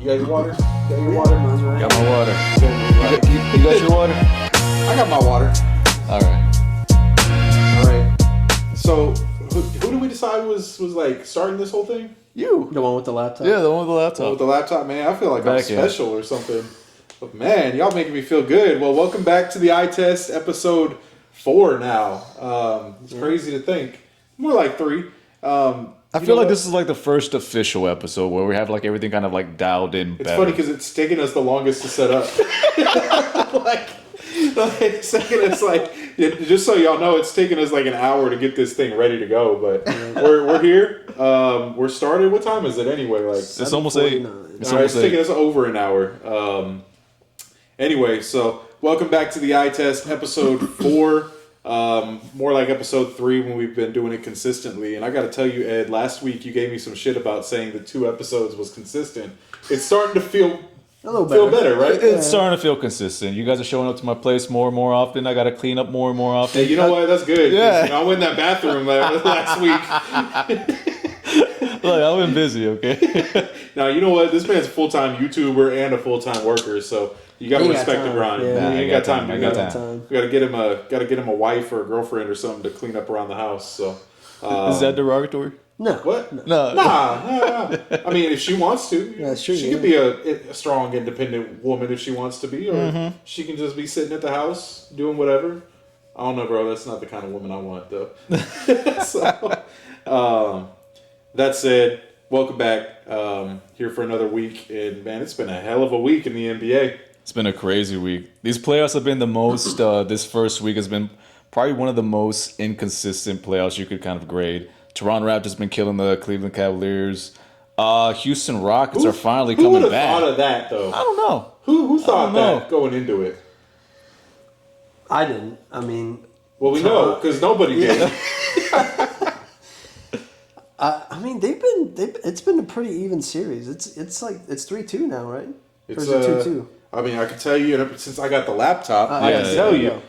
got your water? Got your water? Right. Got my water. You got your water? I got my water. All right. So, who did we decide was like starting this whole thing? You. The one with the laptop? Yeah, the one with the laptop. Oh, with the laptop, man. I feel like I'm Back in. special or something. But man, y'all making me feel good. Well, welcome back to the Eye Test, episode 4 now. It's crazy to think. More like 3. I feel like this is like the first official episode where we have like everything kind of like dialed in It's better. funny because it's taking us the longest to set up. like it's taking us like, just so y'all know, it's taking us like an hour to get this thing ready to go. But we're here. We're started. What time is it anyway? Like It's almost 8. It's taking us over an hour. Anyway, so welcome back to the Eye Test, episode 4. More like episode 3 when we've been doing it consistently. And I got to tell you, Ed, last week you gave me some shit about saying the 2 episodes was consistent. It's starting to feel better, right? It's starting to feel consistent. You guys are showing up to my place more and more often. I got to clean up more and more often. Hey, you know what? That's good. Yeah. You know, I went in that bathroom last week. Look, I've been busy, okay? Now, you know what? This man's a full-time YouTuber and a full-time worker, so you got to respect the grind. Yeah. You ain't got time. I got time. You got to get him a wife or a girlfriend or something to clean up around the house. So, Is that derogatory? No. what? No. Nah. I mean, if she wants to, That's true, she could be a strong, independent woman if she wants to be, or she can just be sitting at the house doing whatever. I don't know, bro. That's not the kind of woman I want, though. So, that said, welcome back. Here for another week, and man, it's been a hell of a week in the NBA. It's been a crazy week. These playoffs have been the most, this first week has been probably one of the most inconsistent playoffs you could kind of grade. Toronto Raptors been killing the Cleveland Cavaliers. Houston Rockets are finally Who coming would have back. thought of that, though? I don't know. Who thought I don't know. that going into it? I didn't. I mean, Well, we know, because nobody did. I mean, it's been a pretty even series. It's 3-2 now, right? Or It's is it 2-2? I mean, I can tell you, and since I got the laptop, I yeah, can tell yeah.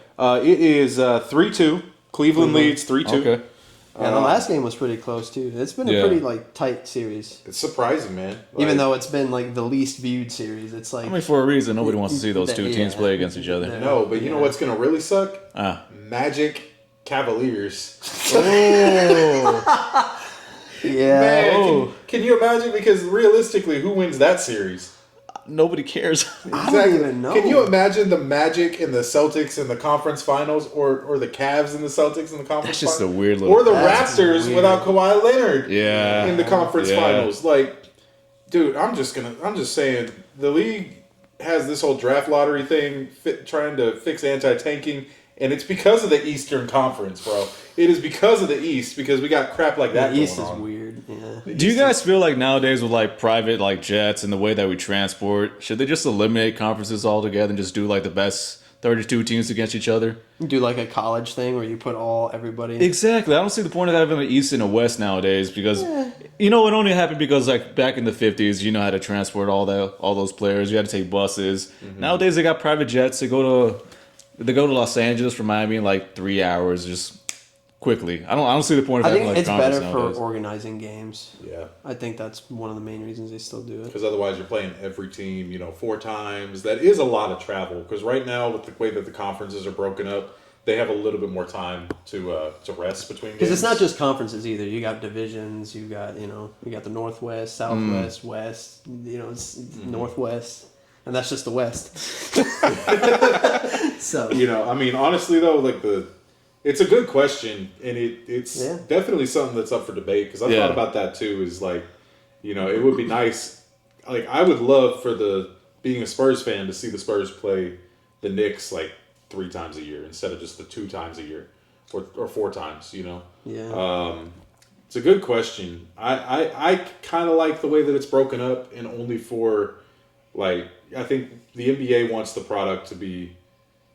you, it is 3-2. Cleveland leads 3-2. Okay. Yeah, the last game was pretty close too. It's been a Yeah. pretty tight series. It's surprising, man. Even though it's been the least viewed series, it's like I mean, for a reason, nobody wants to see those two teams play against each other. No, but you know what's going to really suck? Magic Cavaliers. Oh. yeah. Man, can you imagine? Because realistically, who wins that series? Nobody cares. I don't even know. Can you imagine the Magic and the Celtics in the conference finals, or the Cavs and the Celtics in the conference That's just finals? a weird little... Or the That's Raptors weird. without Kawhi Leonard Yeah. in the conference Yeah. finals. Like, dude, I'm just saying, the league has this whole draft lottery thing trying to fix anti-tanking, and it's because of the Eastern Conference, bro. It is because of the East, because we got crap like that The East going is on. weird. Yeah. Do you guys feel like nowadays with like private like jets and the way that we transport, should they just eliminate conferences altogether and just do like the best 32 teams against each other? Do like a college thing where you put everybody. Exactly. I don't see the point of having an East and a West nowadays because you know it only happened because like back in the 50s, you know how to transport all those players. You had to take buses. Nowadays they got private jets. They go to Los Angeles from Miami in like 3 hours just quickly. I don't see the point of I having think like it's conference better nowadays. for organizing games. Yeah. I think that's one of the main reasons they still do it. Because otherwise you're playing every team, 4 times. That is a lot of travel. Because right now, with the way that the conferences are broken up, they have a little bit more time to rest between games. Because it's not just conferences either. You got divisions. You got you got the Northwest, Southwest, West. It's Northwest, and that's just the West. So I mean, honestly though, like it's a good question, and it's definitely something that's up for debate. Because I thought about that too. Is like, it would be nice. Like, I would love for being a Spurs fan to see the Spurs play the Knicks like 3 times a year instead of just the 2 times a year, or 4 times. yeah. It's a good question. I kind of like the way that it's broken up, and only for like, I think the NBA wants the product to be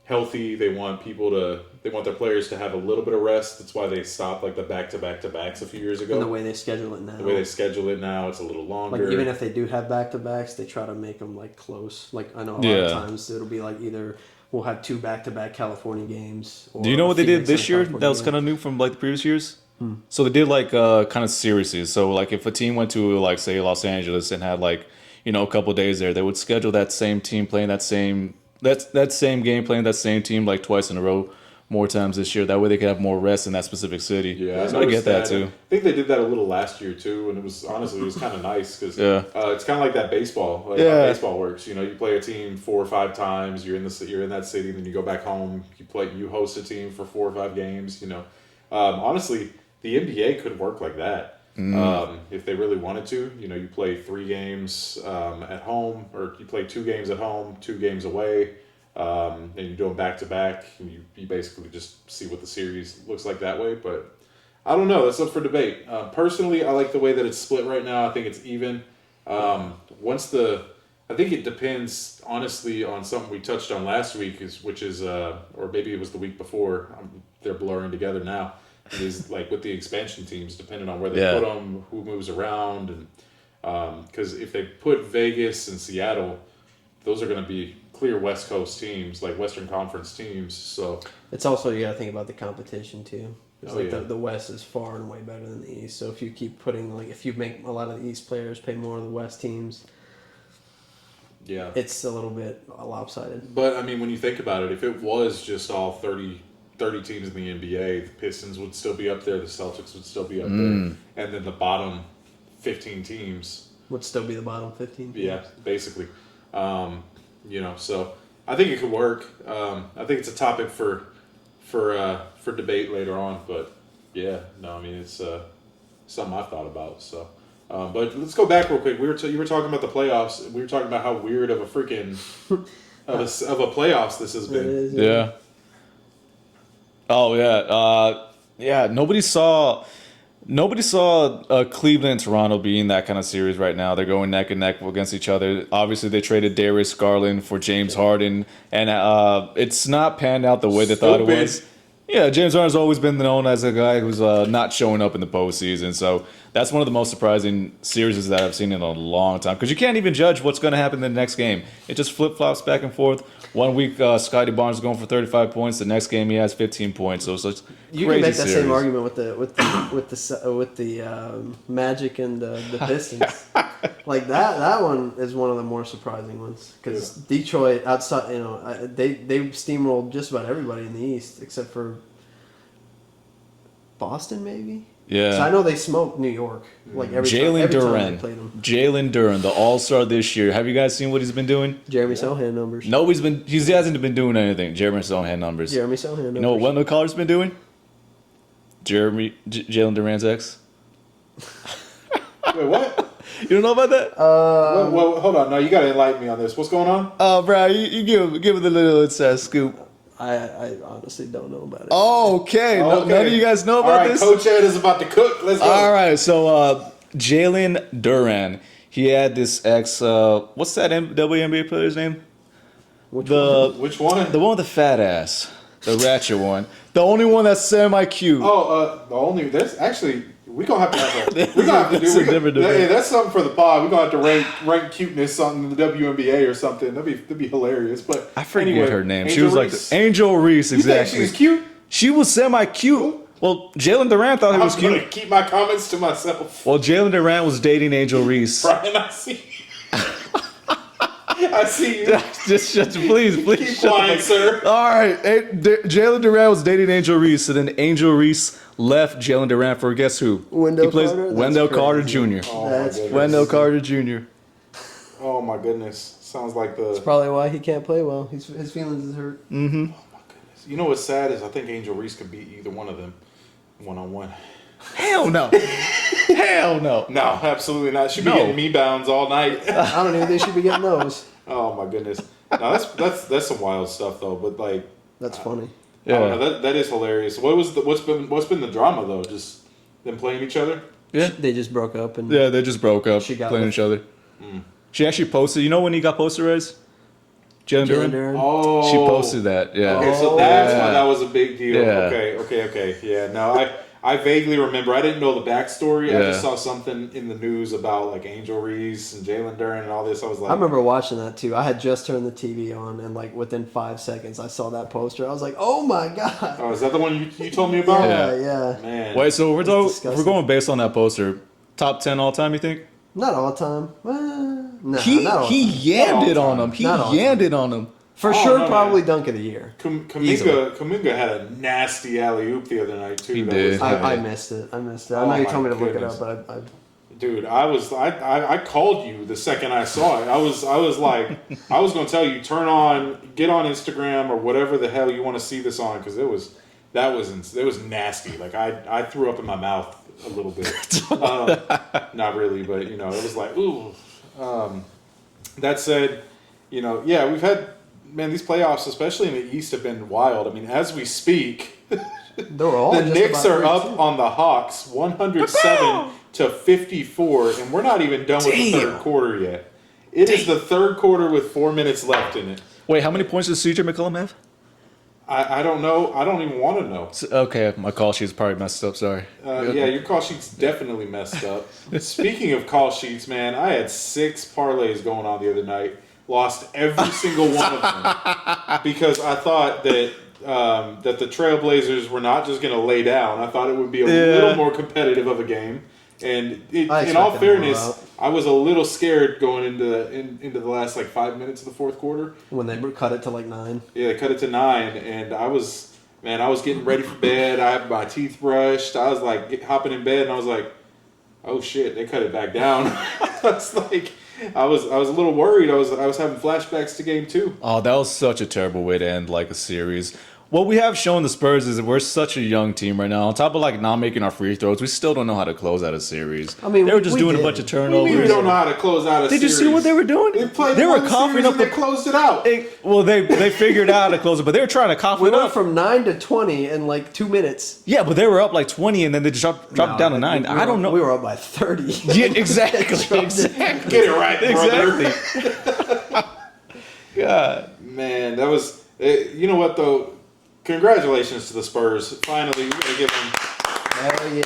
healthy. They want their players to have a little bit of rest. That's why they stopped like the back-to-backs a few years ago. And the way they schedule it now. The way they schedule it now, it's a little longer. Like, even if they do have back-to-backs, they try to make them like close. Like, I know a lot of times it'll be like either we'll have 2 back-to-back California games. Or Do you know what they did Phoenix this and year California that was game. kind of new from like the previous years? So they did like kind of series. So like if a team went to like say Los Angeles and had like a couple of days there. They would schedule that same team playing that same game, playing that same team like twice in a row, more times this year. That way they could have more rest in that specific city. Yeah, so I get that too. I think they did that a little last year too, and it was kind of nice because it's kind of like that baseball. How baseball works. You play a team 4 or 5 times. You're in that city, and then you go back home. You host a team for 4 or 5 games. Honestly, the NBA could work like that if they really wanted to. You play 3 games at home, or you play 2 games at home, 2 games away. And you do them back to back, and you basically just see what the series looks like that way. But I don't know. That's up for debate. Personally, I like the way that it's split right now. I think it's even. I think it depends honestly on something we touched on last week, which is or maybe it was the week before. They're blurring together now. Is like with the expansion teams, depending on where they put them, who moves around, and because if they put Vegas and Seattle, those are going to be clear West Coast teams, like Western Conference teams. So it's also, you got to think about the competition too. The West is far and way better than the East. So if you keep putting if you make a lot of the East players pay more of the West teams, it's a little bit lopsided. But I mean, when you think about it, if it was just all 30 teams in the NBA, the Pistons would still be up there, the Celtics would still be up there, and then the bottom 15 teams would still be the bottom 15 teams. Yeah, basically. So I think it could work. I think it's a topic for debate later on, but it's something I've thought about. So, but let's go back real quick. You were talking about the playoffs. We were talking about how weird of a freaking of a playoffs this has been. Yeah. Oh yeah. Nobody saw Cleveland and Toronto being that kind of series right now. They're going neck and neck against each other. Obviously, they traded Darius Garland for James Harden, and it's not panned out the way they thought it was. Yeah, James Harden's always been known as a guy who's not showing up in the postseason. So that's one of the most surprising series that I've seen in a long time. Because you can't even judge what's going to happen in the next game. It just flip-flops back and forth. One week, Scotty Barnes is going for 35 points. The next game, he has 15 points. So it's crazy you can make that same argument with the Magic and the Pistons. Like that one is one of the more surprising ones because Detroit outside, they steamrolled just about everybody in the East except for Boston, maybe. Yeah. So I know they smoked New York like every time they played them. Jalen Duren, the All-Star this year. Have you guys seen what he's been doing? Jeremy Sohan numbers. No, he hasn't been doing anything. Jeremy Sohan numbers. Jeremy Sohan numbers. You know what Wendell Carter's been doing? Jalen Duran's ex. Wait, what? You don't know about that? Well, hold on. No, you got to enlighten me on this. What's going on? Oh, bro, you give it the little inside scoop. I honestly don't know about it. Oh, okay. None of you guys know about this? Coach Ed is about to cook. Let's go. All right, so Jalen Duren, he had this ex, what's that WNBA player's name? Which one? The one with the fat ass. The ratchet one. The only one that's semi-cute. That's actually... We're going to have to that's something for the pod. We're going to have to rank cuteness on the WNBA or something. That'd be hilarious. But I forget her name. She was Reese. Like Angel Reese, exactly. You think she was cute? She was semi-cute. Well, Jalen Duren thought he was cute. I'm going to keep my comments to myself. Well, Jalen Duren was dating Angel Reese. Brian, I see I see you. Please. Keep quiet, sir. All right. Jalen Duren was dating Angel Reese, and then Angel Reese left Jalen Duren for guess who? Wendell Carter. Wendell Carter Jr. Wendell Carter Jr. Oh my goodness! Sounds like That's probably why he can't play well. His feelings is hurt. Mm-hmm. Oh my goodness! You know what's sad is I think Angel Reese could beat either one of them, 1-on-1. Hell no. Hell no. No, absolutely not. She'd be getting me bounds all night. I don't even think she'd be getting those. Oh my goodness! No, that's some wild stuff though. But like, that's funny. Yeah, I don't know, that is hilarious. What's been the drama though? Just them playing each other? Yeah, they just broke up and they just broke up playing each other. She actually posted. You know when he got posterized? Jalen Duren. Oh, she posted that. Yeah. Okay, so that's why that was a big deal. Yeah. Okay. Yeah. No, I vaguely remember. I didn't know the backstory. Yeah. I just saw something in the news about like Angel Reese and Jalen Duren and all this. I was like, I remember watching that too. I had just turned the TV on, and like within 5 seconds, I saw that poster. I was like, "Oh my god!" Oh, is that the one you told me about? Yeah. Man. Wait, so we're going based on that poster. Top 10 all time, you think? Not all time. No, he not all he time. yammed it Not all on time. him. He Not all yammed it on him. For Oh, sure, no, probably man. dunk of the year. Kaminga had a nasty alley oop the other night too. He that did. was I like- missed it. I know Oh, you my told me to look it goodness. up, but I Dude, I called you the second I saw it. I was like, I was gonna tell you, get on Instagram or whatever the hell you want to see this on, because it was nasty. Like I threw up in my mouth a little bit. Not really, but it was like, ooh. That said, yeah, we've had, man, these playoffs, especially in the East, have been wild. I mean, as we speak, they were all the just Knicks about are up 3-2. on the Hawks, 107-54, and we're not even done with the Damn. third quarter yet. It is the third quarter with 4 minutes left in it. Wait, how many points does CJ McCollum have? I don't know. I don't even want to know. Okay, my call sheet's probably messed up. Sorry. Yeah, your call sheet's definitely messed up. Speaking of call sheets, man, I had 6 parlays going on the other night. Lost every single one of them because I thought that the Trailblazers were not just going to lay down. I thought it would be a little more competitive of a game. And in all expected them to blow fairness, out. I was a little scared going into the last 5 minutes of the fourth quarter. When they cut it to like 9. Yeah, they cut it to 9, and I was getting ready for bed. I had my teeth brushed. I was like hopping in bed, and I was like, "Oh shit!" They cut it back down. I was a little worried. I was having flashbacks to game 2. Oh, that was such a terrible way to end like a series. What we have shown the Spurs is that we're such a young team right now. On top of not making our free throws, we still don't know how to close out a series. I mean, they were just we doing did. a bunch of We turnovers. don't know how to close out a Did series. you see what they were doing? They played They were one coughing series up and they the. closed it out. They figured out how to close it, but they were trying to cough We it went up. from 9 to 20 in like 2 minutes. Yeah, but they were up 20, and then they dropped it down to 9. I don't know. We were up by 30. Yeah, exactly. Exactly. Get it right, brother. Exactly. God. Man, that was. You know what though? Congratulations to the Spurs. Finally, we gotta give them Hell yeah.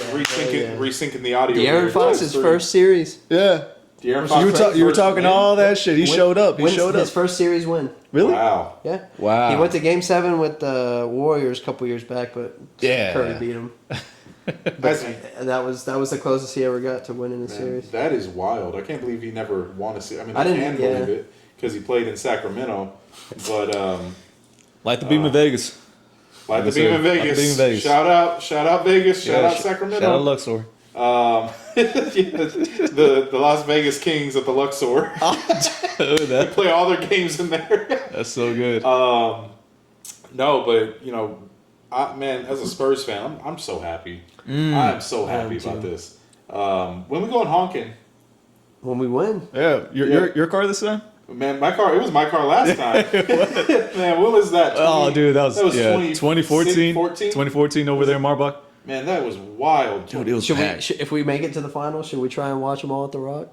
resyncing the audio. De'Aaron here. Fox's first series. Yeah. De'Aaron You Fox were first talking win? all that shit. He showed up. He showed His up. first series win. Really? Wow. Yeah. Wow. He went to Game 7 with the Warriors a couple years back, but Yeah. Curry beat him. That's, And that was the closest he ever got to winning the man, series. that is wild. I can't believe he never won a series. I mean, I I didn't- can yeah. believe it because he played in Sacramento, but Like the beam in Vegas. like the Yes, beam sir. in Like the Vegas. beam in Vegas. Shout out Vegas. Shout out Sacramento. Shout out Luxor. The Las Vegas Kings at the Luxor. Dude, Play all their games in there. that's so good. No, but man, as a Spurs fan, I'm so happy. I am so happy about this. When we going honking, When we win. yeah, your car this time? man, it was my car last time. Man, when was that? Oh, dude, that was 2014. 2014 over there in Marbach. Man, that was wild. Dude, it was Should packed. if we make it to the finals, should we try and watch them all at the Rock?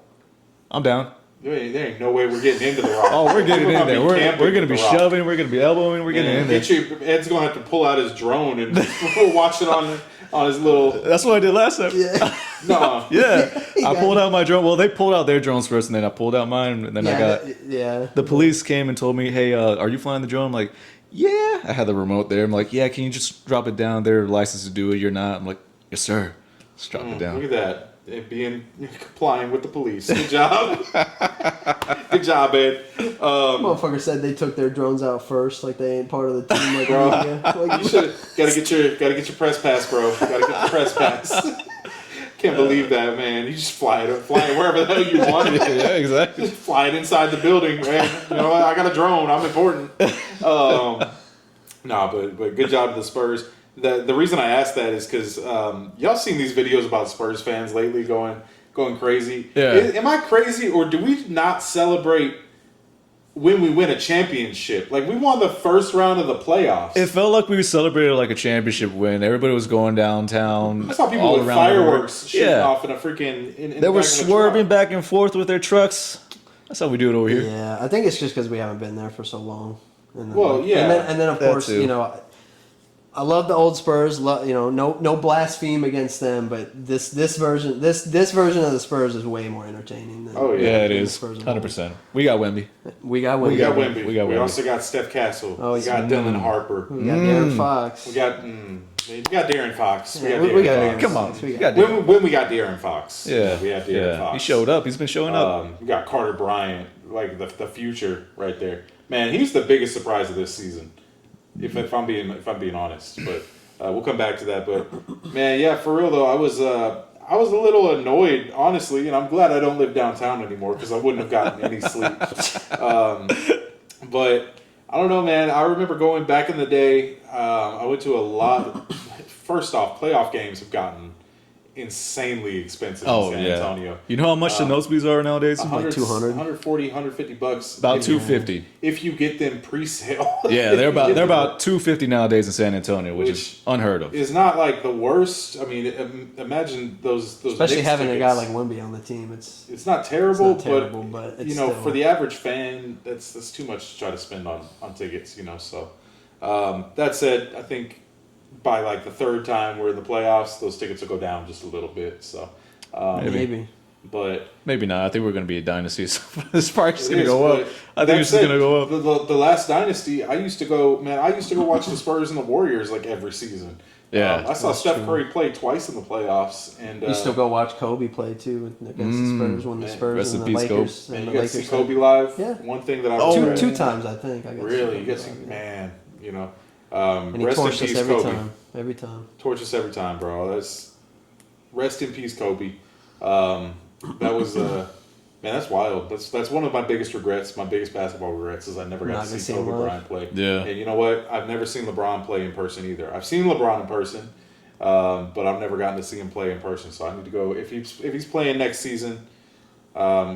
I'm down. There ain't no way we're getting into the Rock. Oh, we're getting in gonna there. be We're camping going to at be the Rock. shoving. We're going to be elbowing. We're getting in there. Ed's gonna have to pull out his drone and we'll watch it on his little. That's what I did last time. Yeah. No, Yeah. I pulled out my drone. Well, they pulled out their drones first, and then I pulled out mine, and then I got. Yeah. The police came and told me, "Hey, are you flying the drone?" I'm like, "Yeah." I had the remote there. I'm like, "Yeah, can you just drop it down? They're licensed to do it. You're not." I'm like, "Yes, sir." Just drop it down. Look at that. It being complying with the police. Good job. Good job, Ed. Motherfucker said they took their drones out first, like they ain't part of the team. Like, Bro, like you should gotta get your press pass, bro. Gotta get the press pass. Can't believe that, man. You just fly it wherever the hell you want. Yeah, exactly. Just fly it inside the building, man. I got a drone. I'm important. But good job to the Spurs. The reason I asked that is because y'all seen these videos about Spurs fans lately going crazy. Yeah. Am I crazy, or do we not celebrate when we win a championship? Like, we won the first round of the playoffs. It felt like we celebrated like a championship win. Everybody was going downtown. I saw people all with around the world. fireworks shooting off in a freaking. In They the were back of a swerving truck. back and forth with their trucks. That's how we do it over here. Yeah, I think it's just because we haven't been there for so long. And then, Well, yeah. and then of That course, too. I love the old Spurs. No blaspheme against them, but this version of the Spurs is way more entertaining than. Oh, Yeah, it than the is. Spurs of 100%. We got Wemby. We got We Wemby. got Wemby. We got We Wemby. also got Steph Castle. Oh, we yeah. got Dylan Harper. We got De'Aaron Fox. We got You got De'Aaron Fox. We got De'Aaron Fox. Come on. When we got De'Aaron Fox. Yeah. We had De'Aaron Fox. He showed up. He's been showing up. We got Carter Bryant, like the future right there. Man, he's the biggest surprise of this season. If I'm being honest, but we'll come back to that. But man, yeah, for real though, I was a little annoyed, honestly, and I'm glad I don't live downtown anymore because I wouldn't have gotten any sleep. But I don't know, man. I remember going back in the day. I went to a lot. First off, playoff games have gotten insanely expensive in San Antonio. You know how much the nosebleeds are nowadays? Like 200, 140, 150 bucks. About $250. If you get them pre-sale. Yeah, they're about $250 nowadays in San Antonio, which is unheard of. It's not like the worst. I mean, imagine those especially Knicks having tickets. a guy like Wemby on the team. It's not terrible, but it's you know, still, for the average fan, that's too much to try to spend on tickets. You know, so that said, I think by like the third time we're in the playoffs, those tickets will go down just a little bit. So maybe. But maybe not. I think we're going to be a dynasty. So this price is going to go up. I think it's just going to go up. The last dynasty, I used to go watch the Spurs and the Warriors like every season. Yeah, I saw Steph Curry play twice in the playoffs, and you still go watch Kobe play too against the Spurs when the Spurs and the Lakers and the you Lakers get to see Kobe live. Yeah, one thing that I two times I think. Really, you get to man, you know. And he rest in torched us peace, every Kobe. time. Every time. Torch us every time, bro. That's rest in peace, Kobe. That was man, that's wild. That's one of my biggest regrets. My biggest basketball regrets is I never got to see Kobe Bryant play. Yeah. And you know what? I've never seen LeBron play in person either. I've seen LeBron in person, but I've never gotten to see him play in person. So I need to go if he's playing next season,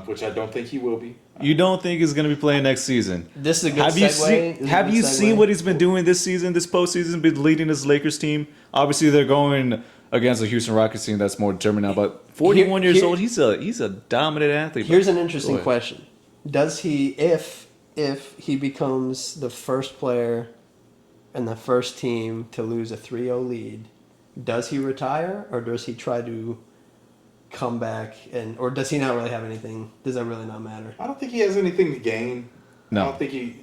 which I don't think he will be. You don't think he's going to be playing next season? This is a good segue. Have you seen what he's been doing this season, this postseason, been leading his Lakers team? Obviously, they're going against the Houston Rockets team that's more determined now. But 41 years old, he's a dominant athlete. Here's an interesting question: does he, if he becomes the first player and the first team to lose a 3-0 lead, does he retire or does he try to come back or does he not really have anything? Does that really not matter? I don't think he has anything to gain. No. I don't think he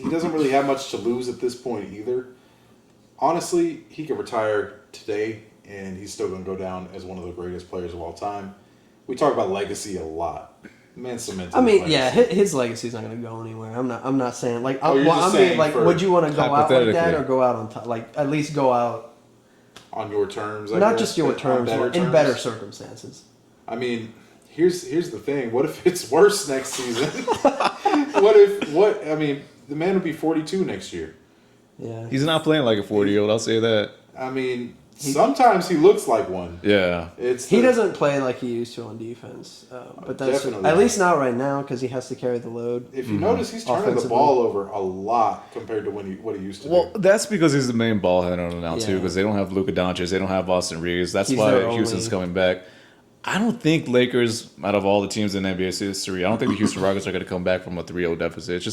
doesn't really have much to lose at this point either. Honestly, he could retire today and he's still going to go down as one of the greatest players of all time. We talk about legacy a lot. Man cemented. I mean, legacy. yeah, his legacy's not going to go anywhere. I'm not saying like would you want to go out like that or go out on top? Like at least go out on your terms, not just your terms, in better circumstances. I mean, here's the thing. What if it's worse next season? I mean, the man will be 42 next year. Yeah. He's not playing like a 40-year-old, I'll say that. I mean, sometimes he looks like one. Yeah. He doesn't play like he used to on defense. But that's Definitely at least not right now because he has to carry the load. If you notice, he's turning the ball over a lot compared to what he used to do. Well, that's because he's the main ball handler now, too, because they don't have Luka Doncic, they don't have Austin Reeves. That's why Houston's coming back. I don't think Lakers, out of all the teams in NBA history, I don't think the Houston Rockets are going to come back from a 3-0 deficit.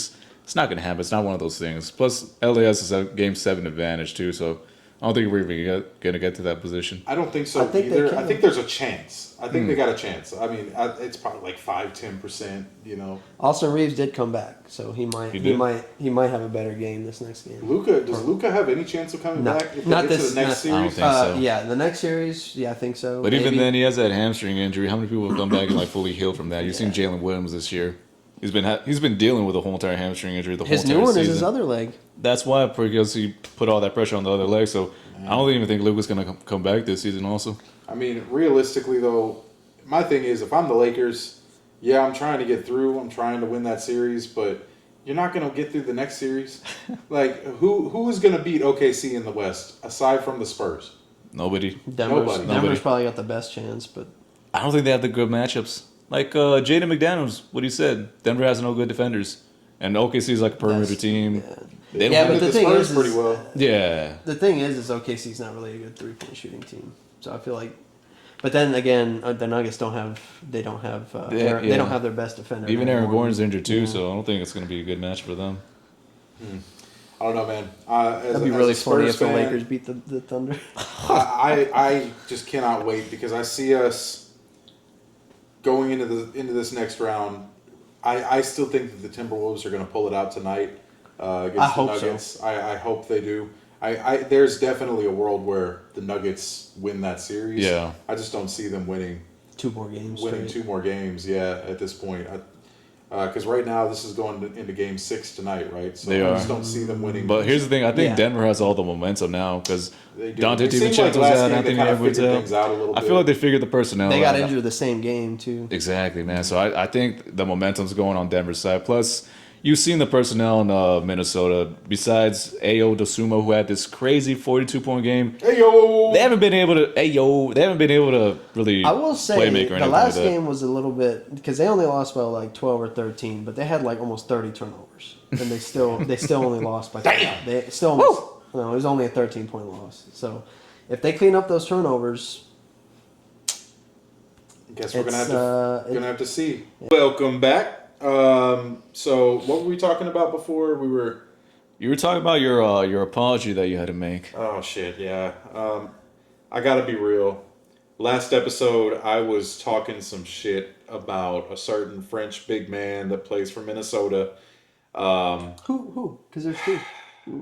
It's not going to happen. It's not one of those things. Plus, LA has a Game 7 advantage, too, so I don't think we're even going to get to that position. I don't think so either. I think there's a chance. I think they got a chance. I mean, it's probably like 5-10%, you know. Austin Reeves did come back, so he might have a better game this next game. Does Luka have any chance of coming back if not they get this to the next series? I don't think so. Yeah, the next series, I think so. But even then, he has that hamstring injury. How many people have come back and like fully healed from that? You've seen Jalen Williams this year. He's been dealing with a whole entire hamstring injury the whole entire season. His new one is his other leg. That's why, because he put all that pressure on the other leg. So I don't even think Luka's going to come back this season also. I mean, realistically, though, my thing is if I'm the Lakers, I'm trying to get through. I'm trying to win that series, but you're not going to get through the next series. Like, who is going to beat OKC in the West aside from the Spurs? Nobody. Denver's probably got the best chance, but I don't think they have the good matchups. Like Jaden McDaniels, what he said, Denver has no good defenders, and OKC is like a perimeter team. Yeah, but the thing is, pretty well. Yeah. The thing is OKC's not really a good 3-point shooting team. So I feel like, but then again, the Nuggets don't have they don't have their best defender. Even Aaron Gordon's injured too, so I don't think it's going to be a good match for them. I don't know, man. That'd be really funny if the Lakers beat the Thunder. I just cannot wait because I see us going into this next round. I still think that the Timberwolves are going to pull it out tonight against the Nuggets. So. I hope they do. There's definitely a world where the Nuggets win that series. Yeah. I just don't see them winning 2 more games. Winning straight. 2 more games, yeah, at this point. Because right now this is going into Game 6 tonight, right? So They I are. just don't see them winning. But here's the thing: I think Yeah. Denver has all the momentum now because They do. Dante It seemed DiVincenzo's like last out, game they Anthony kind of Edwards figured out. things out a little I bit. feel like they figured the personnel. They got out. injured the same game too. Exactly, man. So I think the momentum's going on Denver's side. Plus, you've seen the personnel in Minnesota. Besides Ayo Dosunmu, who had this crazy 42-point game, Hey yo! they haven't been able to. They haven't been able to really. I will say playmaker or the anything last like that. game was a little bit because they only lost by like 12 or 13, but they had like almost 30 turnovers, and they still only lost by. Damn! They still almost, no, it was only a 13-point loss. So if they clean up those turnovers, Guess we're it's, gonna have to see. Welcome back. So what were we talking about before? You were talking about your apology that you had to make. Oh shit, yeah. I gotta be real. Last episode, I was talking some shit about a certain French big man that plays for Minnesota. who? Because there's two.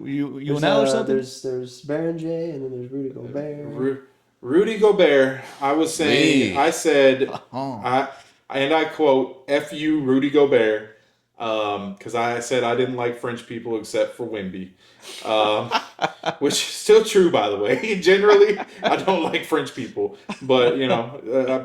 You and Al or something? There's Baron J, and then there's Rudy Gobert. Rudy Gobert. I was saying, Me. I said, Oh. I quote, "F you, Rudy Gobert," because I said I didn't like French people except for Wemby, which is still true, by the way. Generally, I don't like French people, but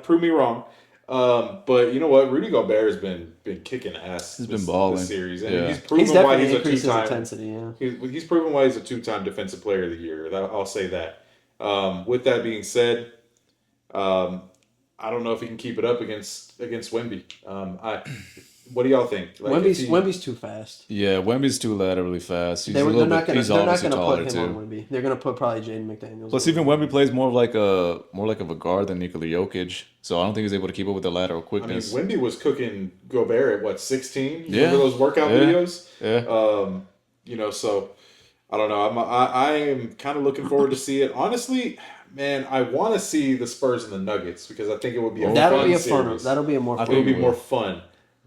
prove me wrong. But you know what? Rudy Gobert has been kicking ass. He's been balling. this series, and Yeah. he's proven He's why definitely he's a increased his two-time. intensity. Yeah. He's proven why he's a 2-time Defensive Player of the Year. I'll say that. With that being said, I don't know if he can keep it up against Wemby. What do y'all think? Like, Wemby's too fast. Yeah, Wemby's too laterally fast. He's They're not he's gonna obviously put taller him too. on Wemby. They're gonna put probably Jaden McDaniels. Plus, on even Wemby plays more of a guard than Nikola Jokic, so I don't think he's able to keep up with the lateral I mean, quickness. Wemby was cooking Gobert at 16? Yeah. Remember those workout Yeah. videos? Yeah. So I don't know. I am kind of looking forward to see it. Honestly, man, I want to see the Spurs and the Nuggets because I think it would be a That'll fun be a series. That'll be a more I fun think it would be more fun,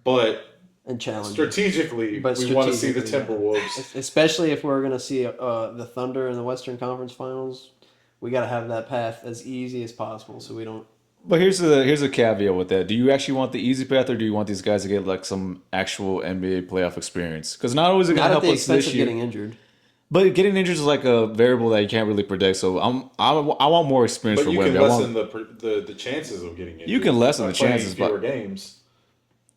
but and challenging. strategically, we want to see the Strategically, Timberwolves. Especially if we're gonna see the Thunder in the Western Conference Finals, we gotta have that path as easy as possible so we don't. But here's a caveat with that. Do you actually want the easy path, or do you want these guys to get like some actual NBA playoff experience? Because not always is it Not gonna at help the us expense this of year. getting injured. But getting injured is like a variable that you can't really predict. So I want more experience But for you Wemby. can I want, lessen the chances of getting injured. You can lessen by the playing chances, fewer but- games.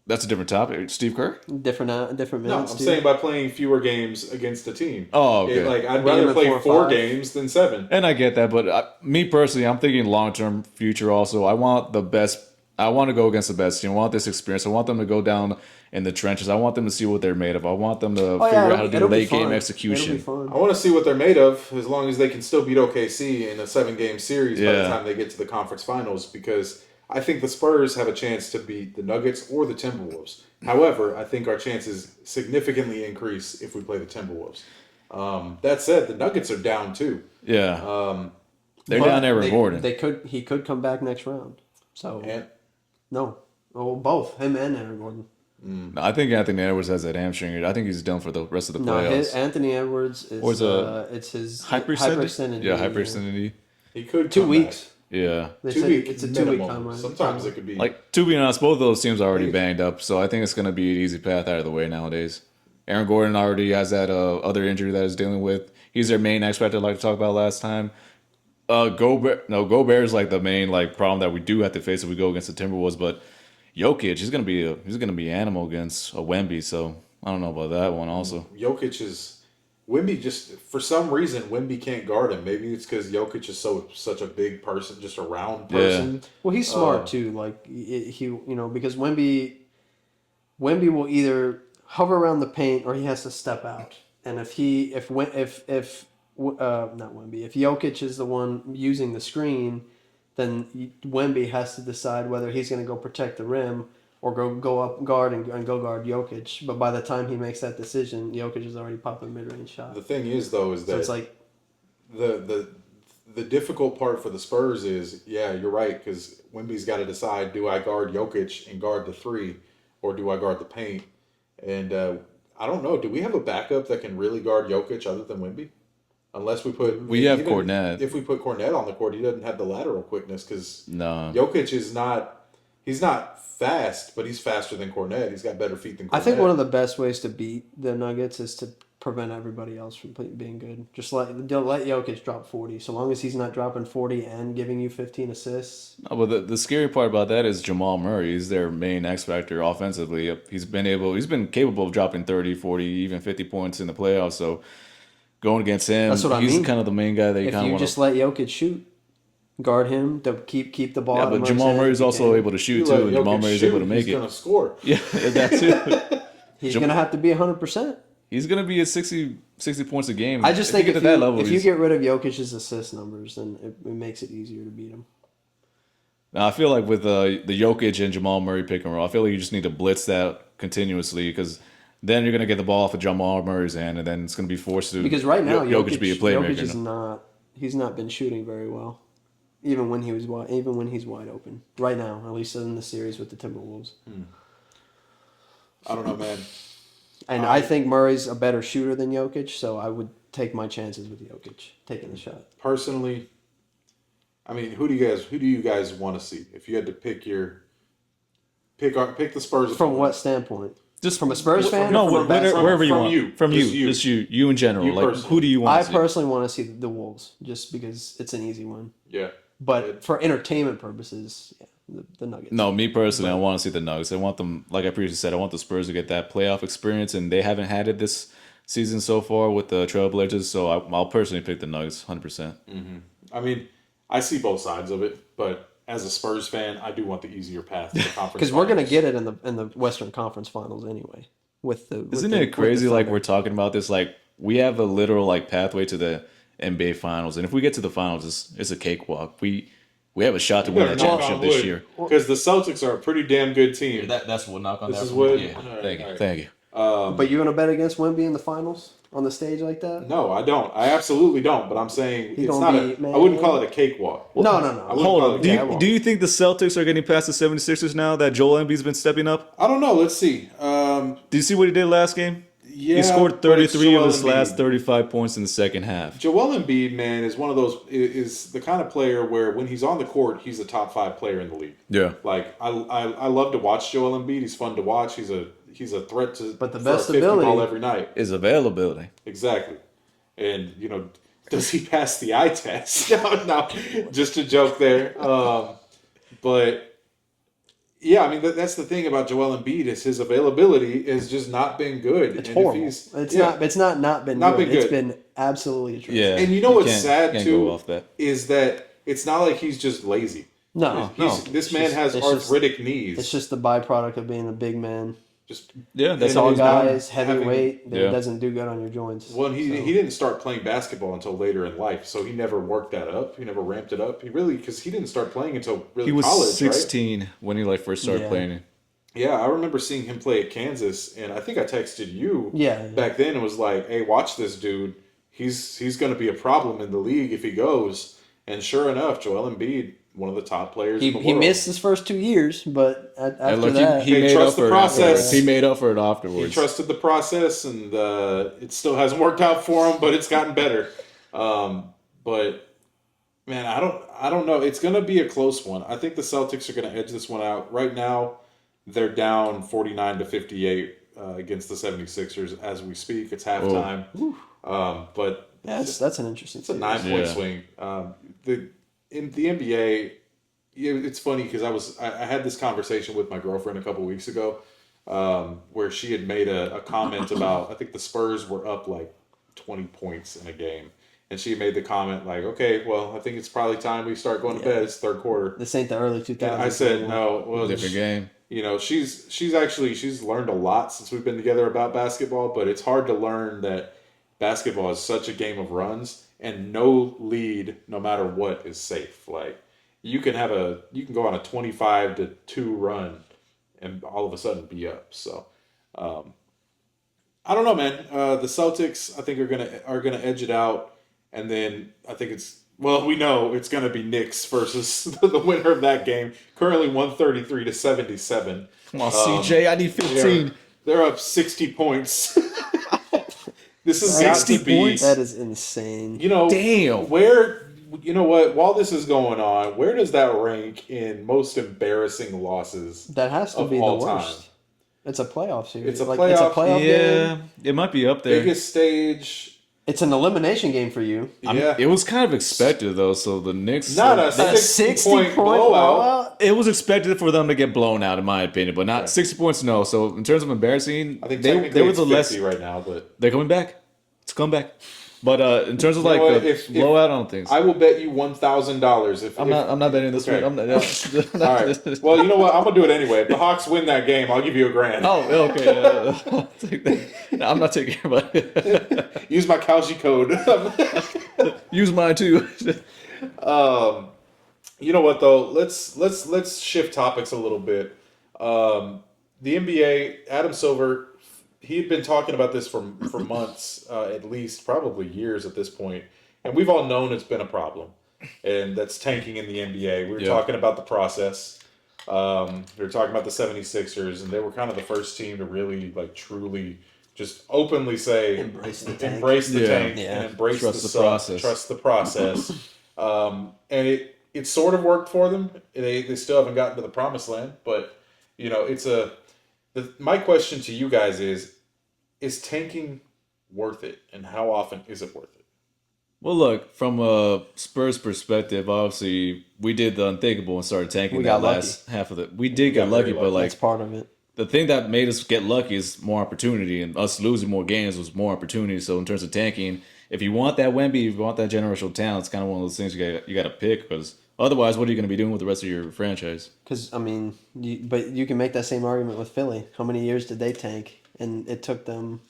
that's a different topic. Steve Kerr. Different No, minutes. I'm too. saying by playing fewer games against a team. Oh, okay. I'd Being rather in play 4 or 4 5. games than 7. And I get that, but me personally, I'm thinking long-term future also. I want the best. I want to go against the best team. I want this experience. I want them to go down in the trenches. I want them to see what they're made of. I want them to figure out how to do it'll be late game fun. execution. It'll be I fun. want to see what they're made of as long as they can still beat OKC in a 7-game series by the Yeah. time they get to the conference finals because I think the Spurs have a chance to beat the Nuggets or the Timberwolves. However, I think our chances significantly increase if we play the Timberwolves. That said, the Nuggets are down too. Yeah, they're But down there with Gordon. He could come back next round. So And no, both him and Aaron Gordon. No, I think Anthony Edwards has that hamstring. I think he's done for the rest of the No, playoffs. Anthony Edwards is Or is it's his hyperextended? Yeah, hyperextended. he could 2 come weeks. Yeah. They back. 2 said week it's a minimum. 2 week timeline. Sometimes it could be Like, to be honest, both of those teams are already banged up, so I think it's going to be an easy path out of the way nowadays. Aaron Gordon already has that other injury that he's dealing with. He's their main X factor, like we talked about last time. Gobert is like the main problem that we do have to face if we go against the Timberwolves. But Jokic, he's gonna be animal against a Wemby. So I don't know about that one. Also, Jokic is Wemby. Just for some reason, Wemby can't guard him. Maybe it's because Jokic is such a big person, just a round person. Well, he's smart too. Like he because Wemby will either hover around the paint or he has to step out. And if Jokic is the one using the screen, then Wemby has to decide whether he's going to go protect the rim or go up guard and go guard Jokic. But by the time he makes that decision, Jokic is already popping a mid-range shot. The thing is, though, is that So it's like the difficult part for the Spurs is, yeah, you're right, because Wemby's got to decide: do I guard Jokic and guard the 3, or do I guard the paint? And I don't know. Do we have a backup that can really guard Jokic other than Wemby? Unless we put have Kornet. If we put Kornet on the court, he doesn't have the lateral quickness because no. Jokic is not. He's not fast, but he's faster than Kornet. He's got better feet than Kornet. I think one of the best ways to beat the Nuggets is to prevent everybody else from being good. Just don't let Jokic drop 40. So long as he's not dropping 40 and giving you 15 assists. No, but the scary part about that is Jamal Murray. He's their main X factor offensively. He's been capable of dropping 30, 40, even 50 points in the playoffs. So going against him, That's what I he's mean. kind of the main guy that you if kind of you want just let Jokic shoot, guard him to keep the ball. Yeah, but Jamal Murray's also able to shoot too, and Jamal Murray's able to make it. He's gonna score. Yeah, that's it. He's gonna have to be 100%. He's gonna be at 60 points a game. I just think if you he's... get rid of Jokic's assist numbers, then it makes it easier to beat him. Now, I feel like with the Jokic and Jamal Murray pick and roll, I feel like you just need to blitz that continuously because then you're gonna get the ball off of Jamal Murray's hand, and then it's gonna be forced to because right now Jokic be a playmaker. Jokic is he's not been shooting very well, even when he's wide open. Right now, at least in the series with the Timberwolves. I don't know, man. And I think Murray's a better shooter than Jokic, so I would take my chances with Jokic taking the shot. Personally, I mean, who do you guys want to see? If you had to pick the Spurs from what standpoint? Just from a Spurs fan? No, wherever you want. Just you in general. Like, who do you want to see? I personally want to see the Wolves, just because it's an easy one. Yeah. But for entertainment purposes, the Nuggets. No, me personally, I want to see the Nuggets. I want them, like I previously said, I want the Spurs to get that playoff experience, and they haven't had it this season so far with the Trailblazers, so I'll personally pick the Nuggets 100%. Mm-hmm. I mean, I see both sides of it, but as a Spurs fan, I do want the easier path to the conference. Because we're gonna get it in the Western Conference Finals anyway. Isn't it crazy? Like we're talking about this, like we have a literal like pathway to the NBA Finals, and if we get to the Finals, it's a cakewalk. We have a shot to win that championship this year. Because the Celtics are a pretty damn good team. That's what knock on this that. Is what. Yeah. Right, Thank you. But you gonna bet against Wemby in the finals on the stage like that? No, I don't. I absolutely don't. But I'm saying He's it's not. I wouldn't call it a cakewalk. No. Hold on. Do you think the Celtics are getting past the 76ers now that Joel Embiid's been stepping up? I don't know. Let's see. Do you see what he did last game? Yeah, he scored 33 of his last 35 points in the second half. Joel Embiid, man, is one of those. Is the kind of player where when he's on the court, he's a top 5 player in the league. Yeah. Like I love to watch Joel Embiid. He's fun to watch. He's a threat to. But the best a 50 ability ball every night is availability. Exactly, and does he pass the eye test? No, just a joke there. But. Yeah, I mean that's the thing about Joel Embiid is his availability has just not been good. It's and horrible. It's not been good. It's been absolutely atrocious. Yeah, and you know what's sad too is that it's not like he's just lazy. No, this man has arthritic knees. It's just the byproduct of being a big man. That's all guys, heavyweight. It doesn't do good on your joints. Well, he didn't start playing basketball until later in life, so he never worked that up. He never ramped it up. because he didn't start playing until he was college, 16 right? When he first started playing. Yeah, I remember seeing him play at Kansas, and I think I texted you Yeah. back then and was like, "Hey, watch this dude. He's going to be a problem in the league if he goes." And sure enough, Joel Embiid, one of the top players in the world. He missed his first 2 years, but after that... He made up for the process. He made up for it afterwards. He trusted the process, and it still hasn't worked out for him, but it's gotten better. But, man, I don't know. It's going to be a close one. I think the Celtics are going to edge this one out. Right now, they're down 49-58 against the 76ers as we speak. It's halftime. But that's an interesting. It's a 9-point swing. In the NBA, it's funny because I had this conversation with my girlfriend a couple weeks ago, where she had made a comment about I think the Spurs were up like 20 points in a game, and she made the comment like, "Okay, well, I think it's probably time we start going to bed. It's third quarter." This ain't the early 2000s. And I said, "No, well, different game." She's learned a lot since we've been together about basketball, but it's hard to learn that basketball is such a game of runs. And no lead, no matter what, is safe. Like you can go on a 25-2 run, and all of a sudden be up. So, I don't know, man. The Celtics, I think are gonna edge it out, and then I think we know it's gonna be Knicks versus the winner of that game. Currently 133-77. Come on, CJ, I need 15. They're up 60 points. This has got 60 to be points? That is insane. Damn. You know what? While this is going on, where does that rank in most embarrassing losses That has to of be the all worst. time? It's a playoff series. It's a It's a playoff- playoff Yeah, game. it might be up there. Biggest stage. It's an elimination game for you. Yeah. It was kind of expected though. So the Knicks, Not a A 60-point blowout. it was expected for them to get blown out, in my opinion, but not Yeah. 60 points. No. So in terms of embarrassing, I think they technically were it's the 50 less. right now, but They're coming back. It's come back. But in terms of You know like what? a If blowout on things, I will bet you $1,000 if I'm not betting this okay. week. I'm not. All right. Well, you know what? I'm gonna do it anyway. If the Hawks win that game, I'll give you $1,000. Oh, okay. I'll take that. No, I'm not taking it. Use my Kalshi code. Use mine too. You know what though? Let's shift topics a little bit. The NBA, Adam Silver, he had been talking about this for months, at least probably years at this point, and we've all known it's been a problem, and that's tanking in the NBA. We were talking about the process. We were talking about the 76ers, and they were kind of the first team to really, like, truly just openly say Embrace the tank. tank Yeah. and embrace Trust the the process. trust the process. And it sort of worked for them. They still haven't gotten to the promised land, but you know, my question to you guys is tanking worth it, and how often is it worth it? Well, look, from a Spurs perspective, obviously we did the unthinkable and started tanking We that got last half of it. We did get got lucky, very but lucky. like That's part of it. the thing that made us get lucky is more opportunity, and us losing more games was more opportunity. So in terms of tanking, if you want that Wemby, if you want that generational talent, it's kind of one of those things you got to pick, because otherwise, what are you going to be doing with the rest of your franchise? Because I mean, but you can make that same argument with Philly. How many years did they tank? And it took them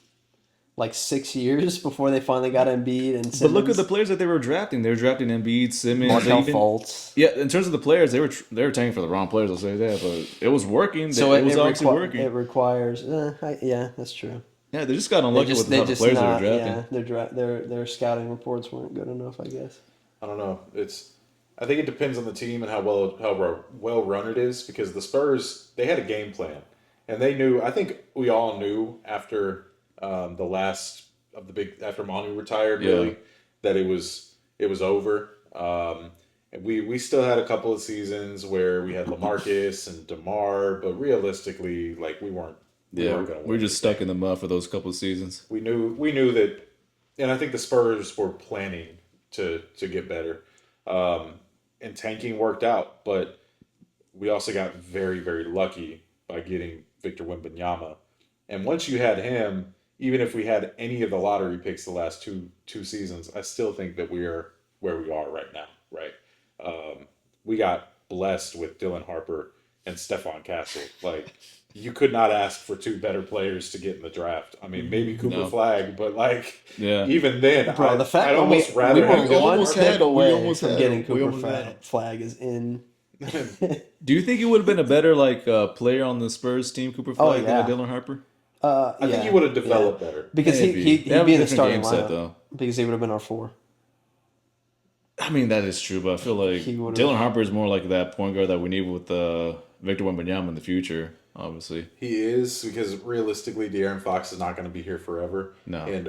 like 6 years before they finally got Embiid and Simmons. But look at the players that they were drafting. They were drafting Embiid, Simmons, Markel even, Fultz. Yeah, in terms of the players, they were tanking for the wrong players. I'll say that, but it was working. So it was obviously working. It requires. Yeah, that's true. Yeah, they just got unlucky with the type of players they were drafting. Yeah, their scouting reports weren't good enough, I guess. I don't know. I think it depends on the team and how well run it is, because the Spurs, they had a game plan, and they knew. I think we all knew after the last of the big, after Manu retired, really, that it was over. And we still had a couple of seasons where we had LaMarcus and DeMar, but realistically, like, we weren't going to win. We were just stuck in the mud for those couple of seasons. We knew that, and I think the Spurs were planning to get better. And tanking worked out, but we also got very, very lucky by getting Victor Wembanyama. And once you had him, even if we had any of the lottery picks the last two seasons, I still think that we are where we are right now, right? We got blessed with Dylan Harper and Stephon Castle. Like, you could not ask for two better players to get in the draft. I mean, maybe Cooper Flag, but like, even then, Bro, the fact I'd almost rather we were have one pick away from getting We Cooper almost had him. Flag is in. Do you think he would have been a better player on the Spurs team, Cooper Flag, yeah. than a Dylan Harper? I think he would have developed better. Because Maybe. he'd They have be a in the different starting game set, lineup. though. Because he would have been our 4. I mean, that is true, but I feel like He would've- Dylan Harper is more like that point guard that we need with Victor Wembanyama in the future, obviously. He is, because realistically, De'Aaron Fox is not going to be here forever. No. And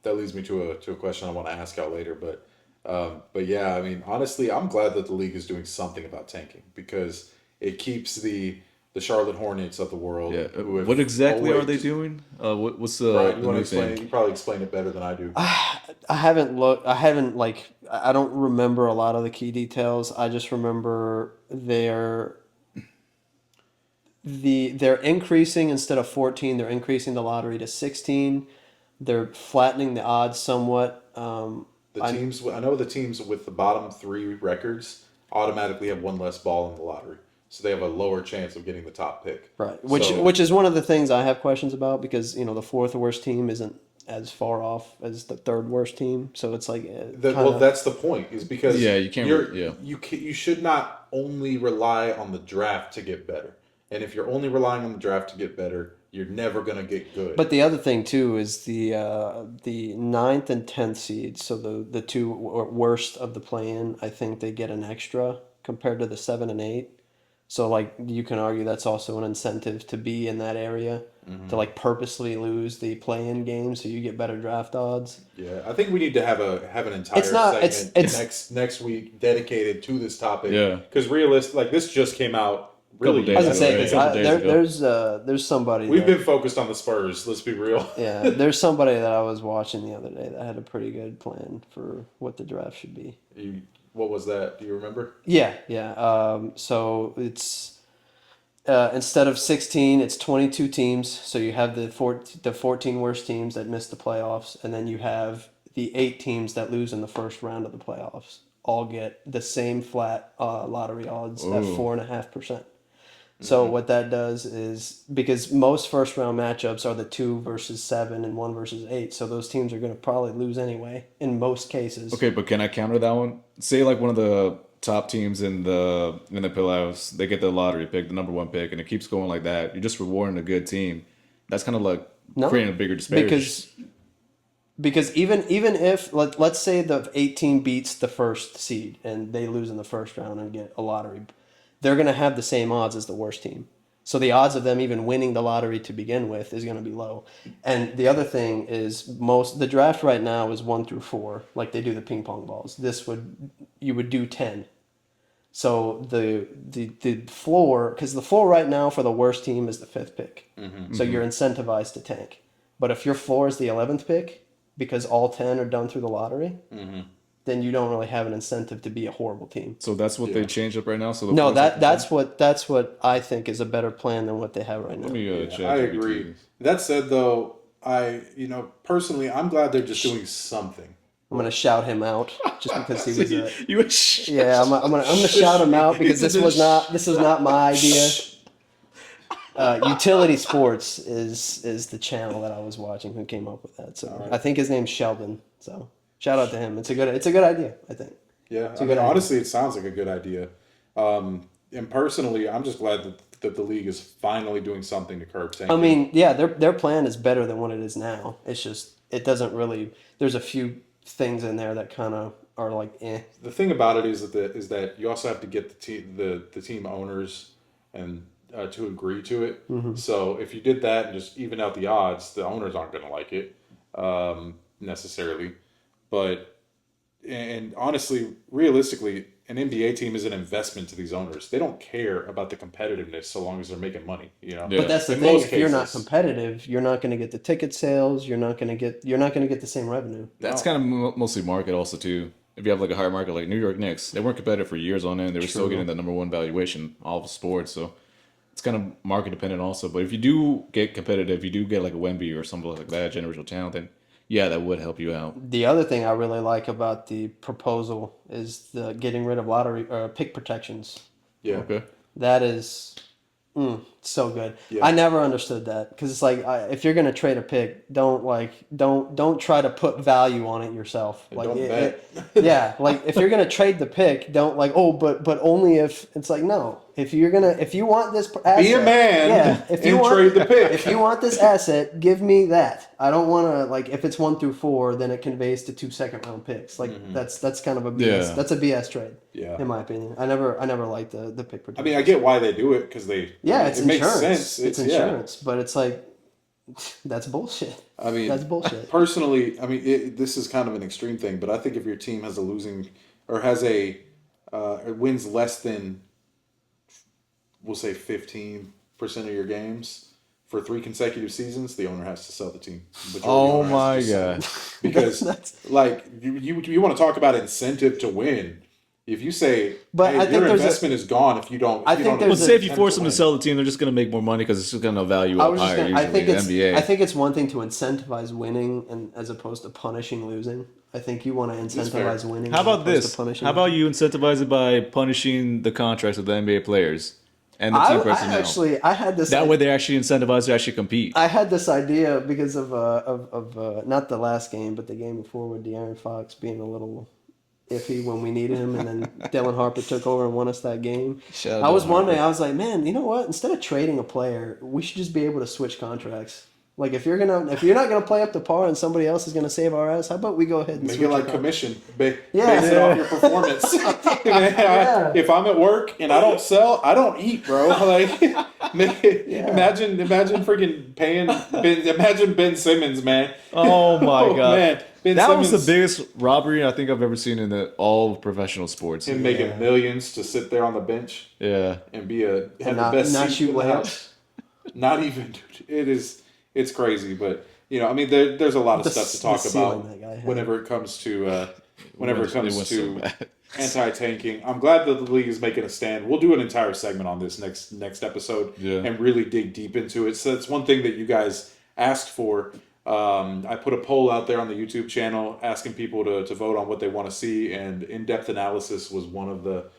that leads me to a question I want to ask out later. But yeah, I mean, honestly, I'm glad that the league is doing something about tanking, because it keeps the Charlotte Hornets of the world. Yeah. who have What exactly are always- they doing? What's the, Right, the you want to new explain it? thing? You probably explain it better than I do. I haven't looked. I don't remember a lot of the key details. I just remember they're increasing, instead of 14, they're increasing the lottery to 16. They're flattening the odds somewhat. I know the teams with the bottom 3 records automatically have one less ball in the lottery, so they have a lower chance of getting the top pick. Right, So- which is one of the things I have questions about, because the 4th worst team isn't as far off as the 3rd worst team, so it's like Well, that's the point. Is because you can't. you should not only rely on the draft to get better, and if you're only relying on the draft to get better, you're never gonna get good. But the other thing too is the 9th and 10th seeds, so the 2 worst of the play-in, I think they get an extra compared to the 7 and 8. So like you can argue that's also an incentive to be in that area, to like purposely lose the play-in game so you get better draft odds. Yeah, I think we need to have an entire It's not. segment It's. next week dedicated to this topic. Yeah. Because like this just came out really. Couple I was days gonna ago, say right? because Couple days ago. there's somebody. We've been focused on the Spurs. Let's be real. Yeah, there's somebody that I was watching the other day that had a pretty good plan for what the draft should be. What was that? Do you remember? Yeah, yeah. So it's instead of 16, it's 22 teams. So you have the 14 worst teams that miss the playoffs, and then you have the 8 teams that lose in the first round of the playoffs. All get the same flat lottery odds at 4.5%. So what that does is, because most first round matchups are the 2 versus 7 and 1 versus 8, so those teams are going to probably lose anyway in most cases. Okay, but can I counter that one? Say like one of the top teams in the playoffs, they get the lottery pick, the number 1 pick, and it keeps going like that. You're just rewarding a good team. That's kind of like creating a bigger disparity. Because even if let's say the 18 beats the first seed and they lose in the first round and get a lottery, they're going to have the same odds as the worst team. So the odds of them even winning the lottery to begin with is going to be low. And the other thing is the draft right now is 1 through 4, like they do the ping pong balls. You would do 10. So the floor, because the floor right now for the worst team is the 5th pick. So you're incentivized to tank. But if your floor is the 11th pick, because all 10 are done through the lottery, then you don't really have an incentive to be a horrible team. So that's what they changed up right now. So that's what I think is a better plan than what they have right now. Let me check. I agree. That said, though, personally, I'm glad they're just doing something. I'm gonna shout him out just because he was. You were Yeah, I'm gonna shout him out because this is not my idea. Utility Sports is the channel that I was watching who came up with that. So right. I think his name's Sheldon. So shout out to him. It's a good idea, I think. Yeah, honestly, it sounds like a good idea. And personally, I'm just glad that the league is finally doing something to curb tanking. I mean, yeah, their plan is better than what it is now. It's just it doesn't really. There's a few things in there that kind of are like eh. The thing about it is that you also have to get the team owners and to agree to it. Mm-hmm. So if you did that and just even out the odds, the owners aren't going to like it necessarily. But and honestly, realistically, an NBA team is an investment to these owners. They don't care about the competitiveness so long as they're making money. Yeah. But that's the thing. If you're not competitive, you're not going to get the ticket sales. You're not going to get the same revenue. That's kind of mostly market also too. If you have like a higher market like New York Knicks, they weren't competitive for years on end. They were still getting the number 1 valuation all of sports. So it's kind of market dependent also. But if you do get competitive, you do get like a Wemby or something like that, generational talent, then yeah, that would help you out. The other thing I really like about the proposal is the getting rid of lottery pick protections. Yeah. Okay. That is so good. Yeah. I never understood that because it's like if you're gonna trade a pick, don't try to put value on it yourself. And like don't bet. Yeah, like if you're gonna trade the pick, don't but only if it's like no. If you want this asset, be a man. Yeah, trade the pick. If you want this asset, give me that. I don't want to like if it's 1 through 4, then it conveys to 2 second-round picks. Like that's kind of a BS. Yeah. That's a BS trade. Yeah. In my opinion, I never liked the pick protection. I mean, I get why they do it because it's insurance. Makes sense. It's insurance, but it's like that's bullshit. I mean, that's bullshit. Personally, I mean, this is kind of an extreme thing, but I think if your team has a losing or has wins less than, we'll say 15% of your games for 3 consecutive seasons, the owner has to sell the team. Oh my god! Because like you want to talk about incentive to win. If you say, but I think your investment is gone if you don't. But say if you force them to sell the team, they're just going to make more money because it's just going to value up higher. I think it's one thing to incentivize winning and as opposed to punishing losing. I think you want to incentivize winning. How about this? How about you incentivize it by punishing the contracts of the NBA players and the team personnel? I had this. That way, they're actually incentivized to actually compete. I had this idea because of not the last game, but the game before with De'Aaron Fox being a little iffy when we needed him, and then Dylan Harper took over and won us that game. I was like, man, you know what? Instead of trading a player, we should just be able to switch contracts. Like if you're not gonna play up to par and somebody else is gonna save our ass, how about we go ahead and Make switch it like it commission, based it off your performance. If I'm at work and I don't sell, I don't eat, bro. Like, imagine freaking paying. Imagine Ben Simmons, man. Oh my god, man. Ben that Simmons, was the biggest robbery I think I've ever seen in all professional sports. him making millions to sit there on the bench. Yeah, and have the best not seat shoot in the house. Not even. It's crazy, but I mean, there's a lot of stuff to talk about whenever it comes to anti-tanking. I'm glad that the league is making a stand. We'll do an entire segment on this next episode and really dig deep into it. So it's one thing that you guys asked for. I put a poll out there on the YouTube channel asking people to vote on what they want to see, and in-depth analysis was one of the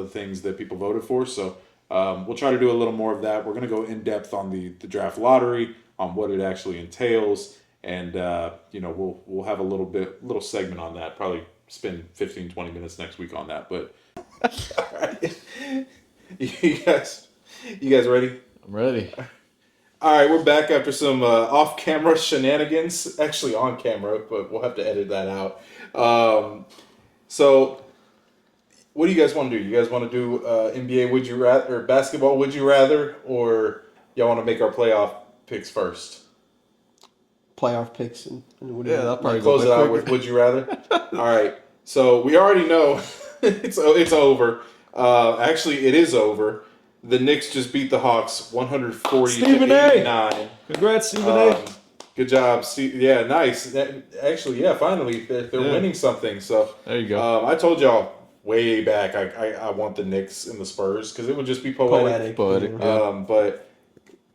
things that people voted for. So we'll try to do a little more of that. We're going to go in-depth on the draft lottery, on what it actually entails, and we'll have a little segment on that. Probably spend 15-20 minutes next week on that. But all right, you guys ready? I'm ready. All right, we're back after some off-camera shenanigans. Actually, on camera, but we'll have to edit that out. So, what do you guys want to do? You guys want to do NBA Would You Rather, or basketball Would You Rather, or y'all want to make our playoff picks first? Playoff picks and that'll probably close it out with Would You Rather. All right, so we already know it's over. Actually, it is over. The Knicks just beat the Hawks 140-89. Congrats, Stephen A. Good job, Steve. Yeah, nice. Actually, finally they're winning something. So there you go. I told y'all way back I want the Knicks and the Spurs because it would just be poetic. Yeah. But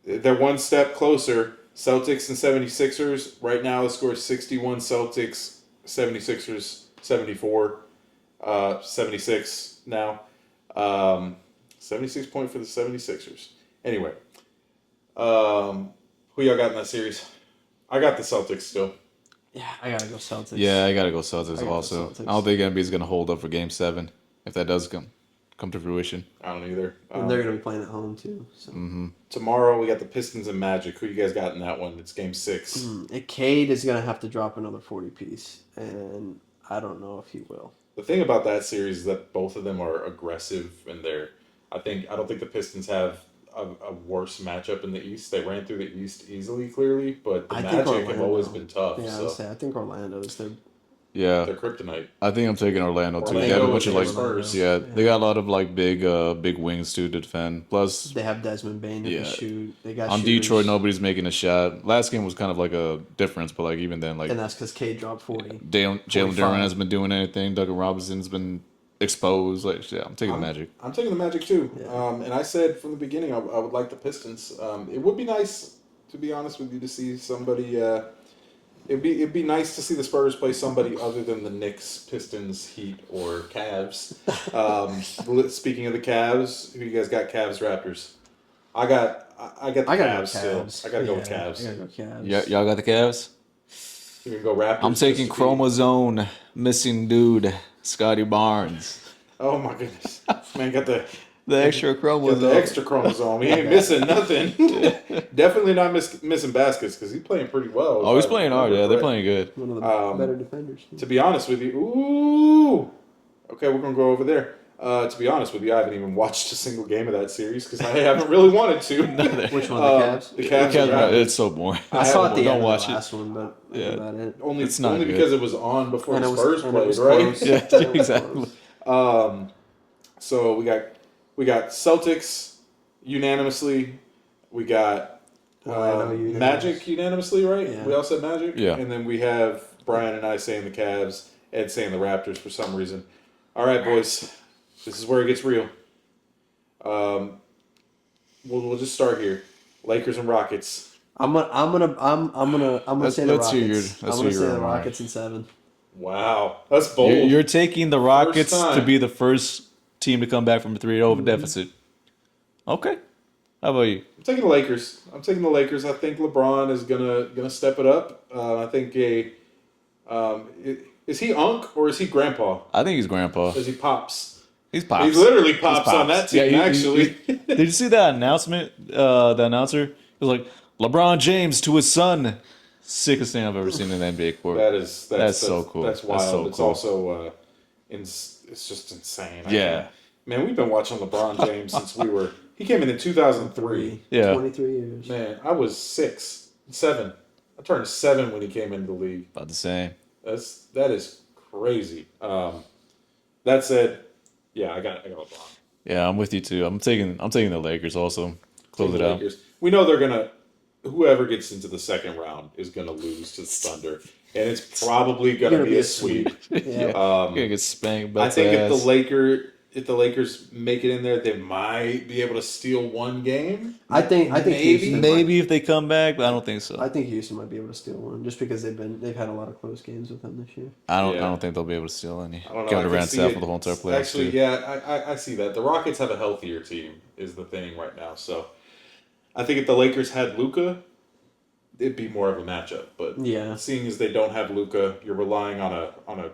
they're one step closer. Celtics and 76ers. Right now the score is 61 Celtics, 76ers 74. 76 now. 76 point for the 76ers. Anyway, who y'all got in that series? I got the Celtics still. Yeah, I gotta go Celtics. Yeah, I gotta go Celtics also. I don't think NBA's gonna hold up for Game 7 if that does come to fruition. I don't either. And they're gonna be playing at home too. So. Tomorrow we got the Pistons and Magic. Who you guys got in that one? It's Game 6. Cade is gonna have to drop another 40 piece, and I don't know if he will. The thing about that series is that both of them are aggressive, and I don't think the Pistons have a worse matchup in the East. They ran through the East easily, clearly, but the Magic have always been tough. Yeah, I think Orlando is their kryptonite. I think I'm taking Orlando too. They have a bunch of Spurs. Yeah, they got a lot of big wings too to defend. Plus they have Desmond Bane who can shoot. They got on shooters. Detroit, nobody's making a shot. Last game was kind of like a difference, but even then, and that's because Cade dropped 40. Jalen Duran hasn't been doing anything. Duncan Robinson's been exposed. I'm taking the Magic. I'm taking the Magic too. Yeah. And I said from the beginning I would like the Pistons. It would be nice, to be honest with you, to see somebody. It'd be nice to see the Spurs play somebody other than the Knicks, Pistons, Heat, or Cavs. Speaking of the Cavs, who you guys got? Cavs, Raptors. I got the Cavs still. I gotta go with Cavs. I gotta go Cavs. Yeah, y'all got the Cavs. You can go Raptors. I'm taking chromosome missing dude, Scotty Barnes. Oh my goodness, man! Got the extra chromosome. The extra chromosome. He ain't missing nothing. Definitely not missing baskets because he's playing pretty well. Oh, he's playing hard. Yeah, they're playing good. One of the better defenders. To be honest with you, okay, we're gonna go over there. To be honest with you, I haven't even watched a single game of that series because I haven't really wanted to. Which one? The Cavs? The Cavs. It's so boring. I saw it the don't end watch of the last one, but that's about it. Only good. because it was on before And the it was- Spurs and it played, was right? close. Yeah, exactly. So we got Celtics unanimously. We got Magic unanimously, right? Yeah. We all said Magic. Yeah. And then we have Brian and I saying the Cavs, Ed saying the Raptors for some reason. All right, boys. This is where it gets real. We'll just start here. Lakers and Rockets. I'm gonna say the let's hear Rockets. your- I'm gonna say the Rockets in 7. Wow, that's bold. You're taking the Rockets time. to be the first team to come back from a 3-0 deficit. Okay. How about you? I'm taking the Lakers. I think LeBron is gonna step it up. I think is he Unc or is he Grandpa? I think he's Grandpa. Is he Pops? He's Pops. He literally pops on that team. Yeah, actually, did you see that announcement? The announcer was like, LeBron James to his son. Sickest thing I've ever seen in the NBA court. That's so cool. That's wild. So it's cool. also it's just insane. Yeah. Man, we've been watching LeBron James since he came in 2003. Yeah. 23 years. Man, I was 6, 7. I turned 7 when he came into the league. About the same. That is crazy. That said, yeah, I got LeBron. Yeah, I'm with you too. I'm taking the Lakers also. Close it out. We know they're gonna. Whoever gets into the second round is gonna lose to the Thunder, and it's probably gonna be a sweep. Yeah. Gonna get spanked. I think if the Lakers make it in there, they might be able to steal one game. I think maybe if they come back, but I don't think so. I think Houston might be able to steal one just because they've had a lot of close games with them this year. I don't think they'll be able to steal any. I don't know. Kevin Durant's out for the whole entire playoffs. Actually, too. yeah, I see that. The Rockets have a healthier team is the thing right now. So I think if the Lakers had Luka, it'd be more of a matchup. But seeing as they don't have Luka, you're relying on a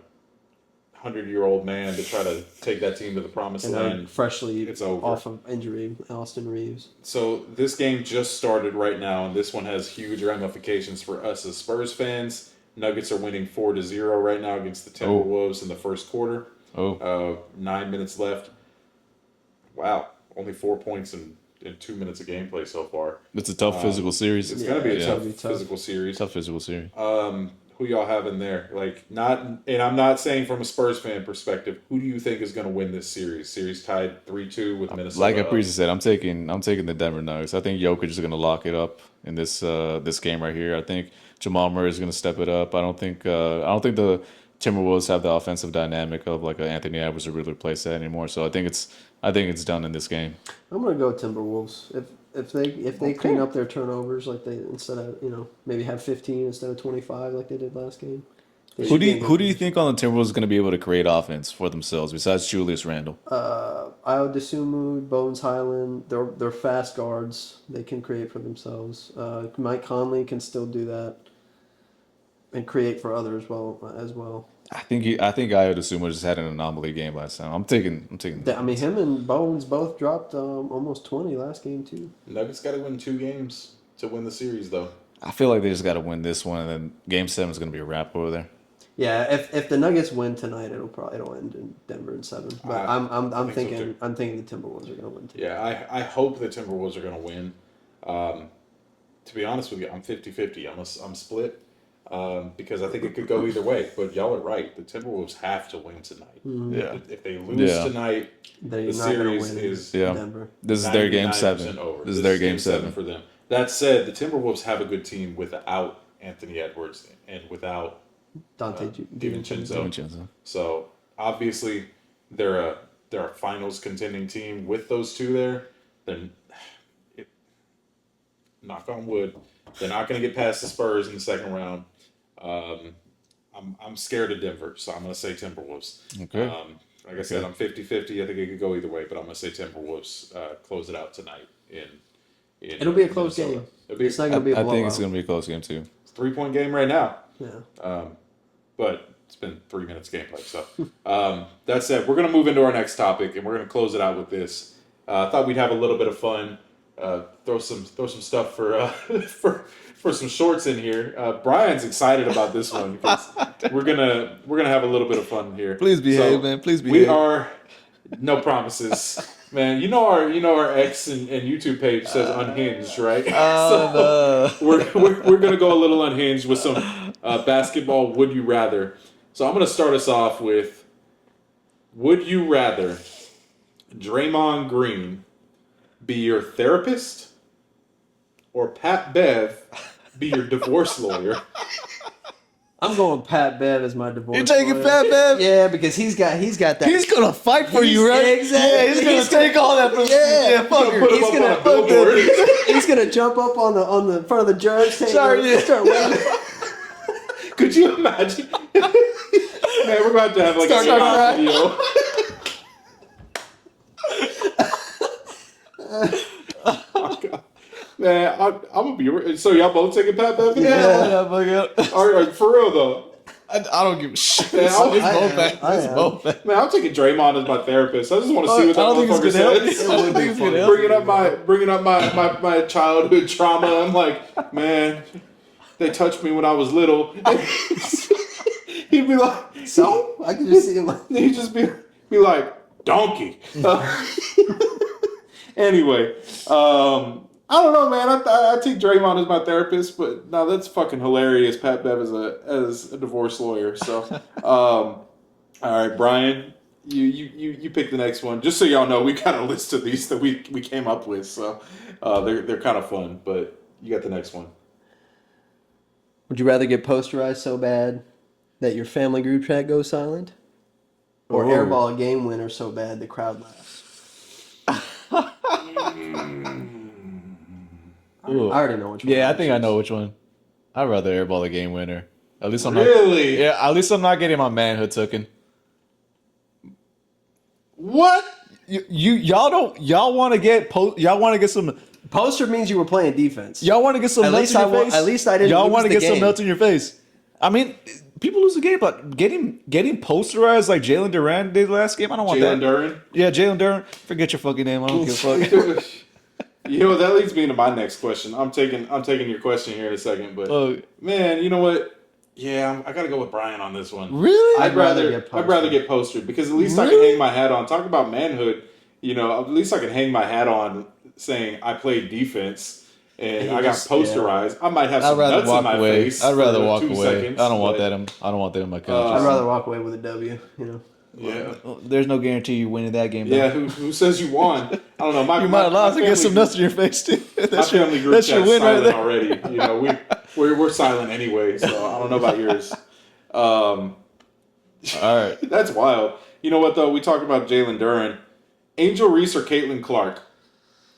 100-year-old man to try to take that team to the promised land. Freshly it's over. Off of injury, Austin Reeves. So this game just started right now, and this one has huge ramifications for us as Spurs fans. Nuggets are winning 4-0 right now against the Timberwolves in the first quarter. 9 minutes left. Wow, only 4 points in 2 minutes of gameplay so far. It's a tough physical series. It's going to be a tough physical series. Tough physical series. Who y'all have in there? And I'm not saying from a Spurs fan perspective. Who do you think is going to win this series? Series tied 3-2 with Minnesota. Like I previously said, I'm taking the Denver Nuggets. I think Jokic is going to lock it up in this game right here. I think Jamal Murray is going to step it up. I don't think the Timberwolves have the offensive dynamic of like Anthony Edwards to really replace that anymore. So I think it's done in this game. I'm going to go Timberwolves. If they clean up their turnovers like they instead of maybe have 15 instead of 25 like they did last game. Who do you think on the Timberwolves is going to be able to create offense for themselves besides Julius Randle? Ayo Dosunmu, Bones Highland, they're fast guards. They can create for themselves. Mike Conley can still do that and create for others as well. I think Ayo Dosunmu just had an anomaly game last time. I'm taking. Him and Bones both dropped almost 20 last game too. Nuggets got to win 2 games to win the series, though. I feel like they just got to win this one, and then Game 7 is going to be a wrap over there. Yeah, if the Nuggets win tonight, it'll end in Denver in 7. But I'm thinking the Timberwolves are going to win too. Yeah, I hope the Timberwolves are going to win. To be honest with you, I'm 50-50. I'm split. Because I think it could go either way, but y'all are right. The Timberwolves have to win tonight. Mm-hmm. Yeah. If they lose tonight, the series is Denver. This is their game 7. Over. This is their game 7 for them. That said, the Timberwolves have a good team without Anthony Edwards and without Dante DiVincenzo. So obviously they're a finals contending team with those two there. Then, knock on wood, they're not going to get past the Spurs in the second round. I'm scared of Denver, so I'm going to say Timberwolves. Okay. Like I said, I'm 50-50. I think it could go either way, but I'm going to say Timberwolves close it out tonight. It'll be a close game. It's not going to be a blowout. I think it's going to be a close game, too. It's a 3-point game right now. Yeah. But it's been 3 minutes gameplay. So that said, we're going to move into our next topic, and we're going to close it out with this. I thought we'd have a little bit of fun. Throw some stuff for some shorts in here. Brian's excited about this one because we're gonna have a little bit of fun here. Please behave, man. Please behave. We are no promises, man. You know our X and YouTube page says unhinged, right? Oh, so we're gonna go a little unhinged with some basketball. Would you rather? So I'm gonna start us off with: would you rather Draymond Green be your therapist, or Pat Bev be your divorce lawyer? I'm going Pat Bev as my divorce You're taking lawyer. Pat Bev? Yeah, because he's got that. He's gonna fight for you, right? Exactly. Yeah, he's gonna take all that from He's gonna jump up on the front of the judge table. Start waving. Could you imagine? Man, we're about to have like a shot video. Oh, God. Man, I'm gonna be. So y'all both taking Pat Bev? Yeah. All right, for real though. I don't give a shit. Man, It's both bad. Man, I'm taking Draymond as my therapist. I just want to see what that motherfucker says. I don't think it's gonna help. Bringing up my childhood trauma. I'm like, man, they touched me when I was little. He'd be like, So I can just see him. he'd just be like, donkey. Anyway, I don't know, man. I take Draymond as my therapist, but no, that's fucking hilarious. Pat Bev as a divorce lawyer. So, all right, Brian, you pick the next one. Just so y'all know, we got a list of these that we came up with. So, they're kind of fun. But you got the next one. Would you rather get posterized so bad that your family group chat goes silent, or airball a game winner so bad the crowd laughs? I already know which one. Yeah, I think I know which one. I'd rather airball a game winner. At least I'm Really? At least I'm not getting my manhood taken. What? Y'all want to get some. Poster means you were playing defense. Y'all want to get some melts in your face. At least I didn't. Y'all want to get some melts in your face. I mean, people lose the game, but getting posterized like Jalen Duran did last game, I don't want that. Jalen Duran? Yeah, Jalen Duran. Forget your fucking name. I don't give a fuck. You know, that leads me into my next question. I'm taking your question here in a second, but man, you know what? Yeah, I gotta go with Brian on this one. Really? I'd rather get postered because at least I can hang my hat on. Talk about manhood. You know, at least I can hang my hat on saying I played defense and I got posterized. Yeah. I might have some nuts in my face. I'd rather walk away. Seconds, I don't want that in my conscience. I'd rather walk away with a W. You know. Yeah. There's no guarantee you winning that game. Though. Yeah. Who says you won? I don't know. You might have lost and get some nuts in your face too. My family group chat's silent already. You know, we're silent anyway. So I don't know about yours. All right. That's wild. You know what though? We talked about Jalen Duran, Angel Reese, or Caitlin Clark.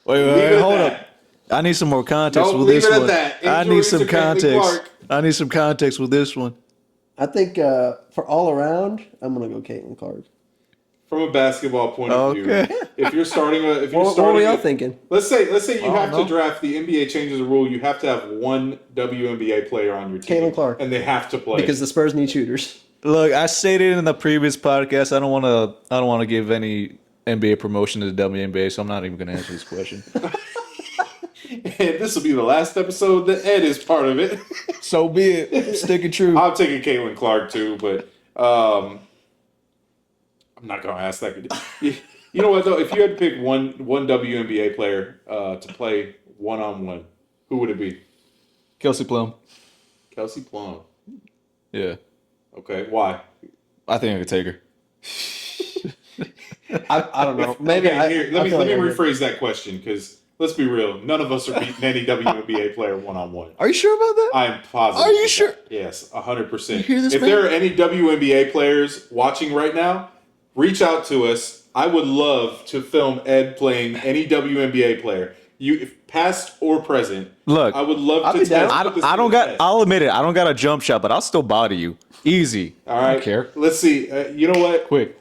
Wait, hold up. I need some more context with this one. I need some context. I need some context with this one. I think for all around, I'm gonna go Caitlin Clark. From a basketball point of view, if you're starting, what were y'all thinking? Let's say you have to draft. The NBA changes a rule. You have to have one WNBA player on your team. Caitlin Clark, and they have to play because the Spurs need shooters. Look, I stated in the previous podcast, I don't want to give any NBA promotion to the WNBA, so I'm not even going to answer this question. And this will be the last episode that Ed is part of it. So be it. Sticking true. I'm taking Caitlin Clark too, but I'm not going to ask that. You know what though? If you had to pick one WNBA player to play one-on-one, who would it be? Kelsey Plum. Kelsey Plum. Yeah. Okay. Why? I think I could take her. I don't know. Maybe okay, let me rephrase that question because let's be real. None of us are beating any WNBA player one-on-one. Are you sure about that? I'm positive. Are you sure? That. Yes, 100%. You hear this, if man? there are any WNBA players watching right now, reach out to us. I would love to film Ed playing any WNBA player. If past or present. Look, I would love to test. I'll admit it. I don't got a jump shot, but I'll still body you. Easy. All right. I don't care. Let's see. You know what? Quick.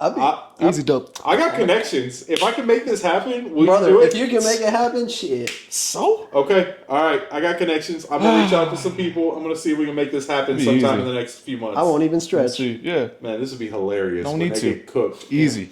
Easy dope. I got connections. If I can make this happen, will brother, you do it? if you can make it happen, shit. So? Okay. All right. I got connections. I'm going to reach out to some people. I'm going to see if we can make this happen sometime in the next few months. I won't even stretch. Yeah. Man, this would be hilarious. Don't need to. Get cooked. Easy.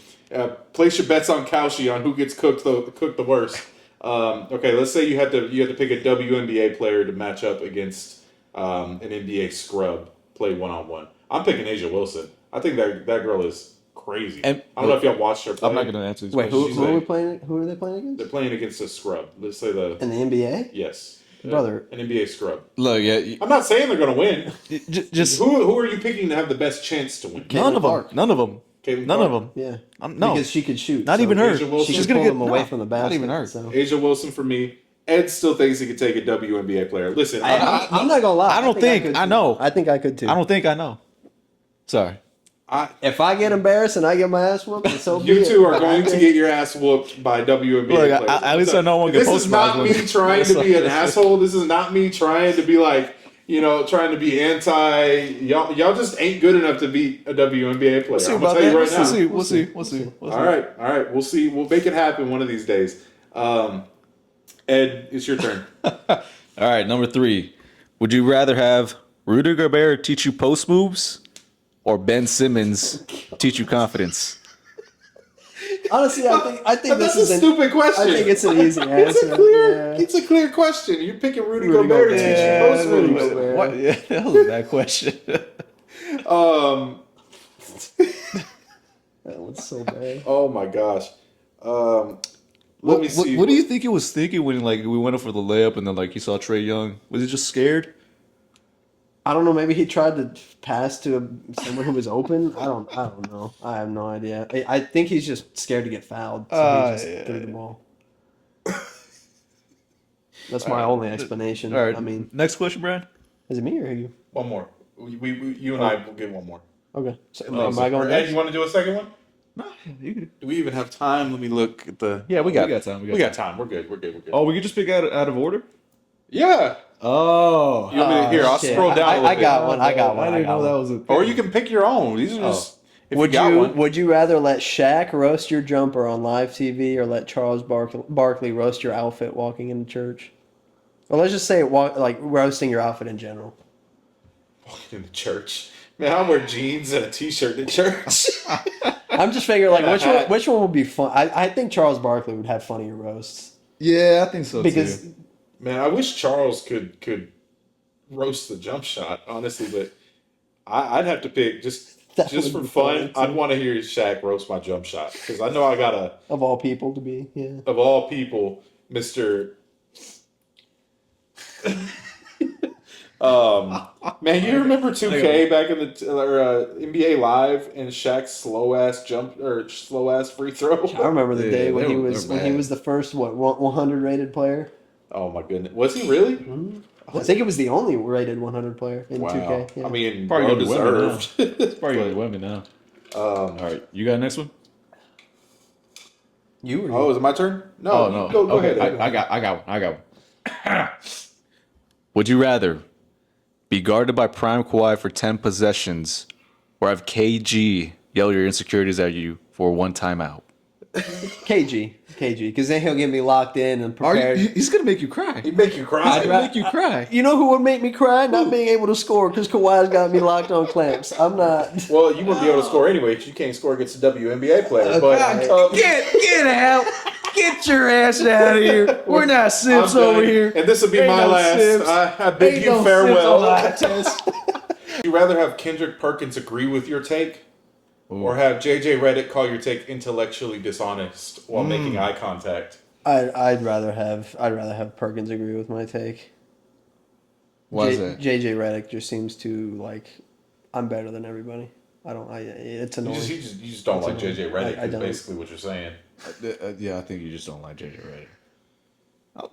Place your bets on Kalshi on who gets cooked the worst. Okay, let's say you had to pick a WNBA player to match up against an NBA scrub, play one-on-one. I'm picking Asia Wilson. I think that girl is crazy. I don't know if y'all watched her play. I'm not going to answer this question. Who are we playing? Who are they playing against? They're playing against a scrub. Let's say in the NBA. Yes, brother, an NBA scrub. Look, yeah. I'm not saying they're going to win. Just who are you picking to have the best chance to win? None of them. None of them. Yeah. No. Because she could shoot. Not even her. She's going to get them away from the basket. Not even her. So. Asia Wilson for me. Ed still thinks he could take a WNBA player. Listen, I'm not gonna lie. I know. I think I could too. I don't think I know. Sorry. If I get embarrassed and I get my ass whooped, so you two are going to get your ass whooped by WNBA players. At least I know one get This is not me trying to be an asshole. This is not me trying to be like, trying to be anti. Y'all just ain't good enough to beat a WNBA player. I'm gonna tell you right now. We'll see. All right. We'll see. We'll make it happen one of these days. Ed, it's your turn. All right, number 3. Would you rather have Rudy Gobert teach you post moves or Ben Simmons teach you confidence? Honestly, I think That's this is a stupid question. I think it's an easy answer. It's a clear question. You're picking Rudy Gobert to teach you post Rudy moves. Gobert. What? Yeah, that was a bad question. That was so bad. Oh my gosh. Let me see. What do you think he was thinking when like we went up for the layup and then like he saw Trae Young? Was he just scared? I don't know. Maybe he tried to pass to someone who was open. I don't know. I have no idea. I think he's just scared to get fouled, so he just threw the ball. That's my only explanation. All right. I mean, Next question, Brian. is it me or you? One more. You and I will get one more. Okay. So, am I going Ed, next? you want to do a second one? No, you could. Do we even have time? Let me look at the. Yeah, we got time. We got time. We're good. We're good. Oh, we could just pick out of order. Yeah. Oh, You want me to, here, I'll shit. scroll down a little I bit. got one. I got one. I didn't know that was a thing. Or you can pick your own. These are just. If Would you got one. Would you rather let Shaq roast your jumper on live TV or let Charles Barkley roast your outfit walking into church? Or let's just say like roasting your outfit in general. Walking into church. Man, I wear jeans and a t-shirt to church. I'm just figuring like which one would be fun. I think Charles Barkley would have funnier roasts Yeah, I think so because too. Man, I wish Charles could roast the jump shot, honestly, but I'd have to pick just That would for be fun. funny, too. I'd want to hear Shaq roast my jump shot because I know I got of all people to be of all people, Mr. Man, you remember 2K back in the NBA Live and Shaq's slow ass free throw? I remember the day when they he were was bad. the first 100 rated player. Oh my goodness, was he really? Mm-hmm. I think it was the only rated 100 player in Wow. 2K. Yeah. I mean, Probably well gonna be women now. deserved. It's probably gonna be women now. All right, you got next one? You or Oh, is it my turn? No, no. Go Okay, ahead. I got one. Would you rather be guarded by Prime Kawhi for 10 possessions or have KG yell your insecurities at you for one timeout? KG, because then he'll get me locked in and prepared. He's gonna make you cry. He'd make you cry. He's gonna make you cry. You know who would make me cry? Not being able to score because Kawhi's got me locked on clamps. I'm not. Well, you wouldn't be able to score anyway because you can't score against a WNBA player. But Get out! Get your ass out of here! We're not I'm simps done. over here. And this will be Ain't my no last. simps. I bid Ain't you no farewell. simps on the eye test. Would you rather have Kendrick Perkins agree with your take, or have JJ Redick call your take intellectually dishonest while making eye contact? I'd rather have Perkins agree with my take. Why is that? JJ Redick just seems to like I'm better than everybody. It's annoying. You just don't like annoying. JJ Redick. I Is don't. basically what you're saying. Yeah, I think you just don't like JJ Redick.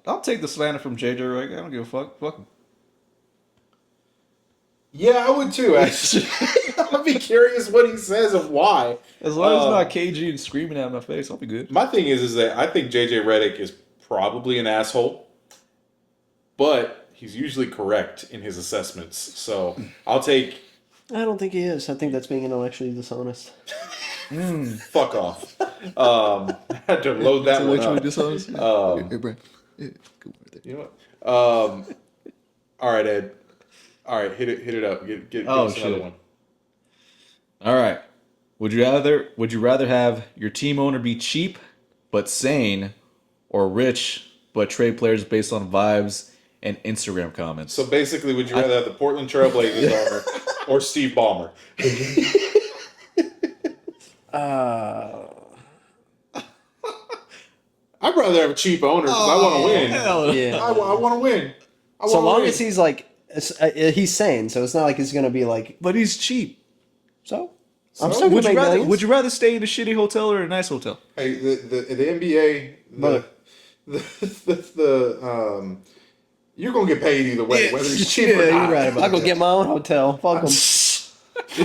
I'll take the slander from JJ Redick. I don't give a fuck. Fuck him. Yeah, I would too. Actually, I'd be curious what he says and why. As long as it's not KG and screaming at my face, I'll be good. My thing is that I think JJ Redick is probably an asshole, but he's usually correct in his assessments. So I'll take. I don't think he is. I think that's being intellectually dishonest. Fuck off. I had to load that one up. dishonest. Hey, Brent. Yeah, go with it. You know what? All right, Ed. All right, hit it up. Give us another one. All right. Would you rather have your team owner be cheap but sane, or rich but trade players based on vibes and Instagram comments? So basically, would you rather have the Portland Trailblazers owner or Steve Ballmer? I'd rather have a cheap owner because I want to win. Hell Yeah. I want to win. So long as he's like he's sane, so it's not like he's gonna be like But he's cheap. so. So? I'm still Would gonna you make rather millions. Would you rather stay in a shitty hotel or a nice hotel? Hey, the NBA, you're gonna get paid either way, whether it's cheap or not. you're right about I'll go get my own hotel. Fuck them.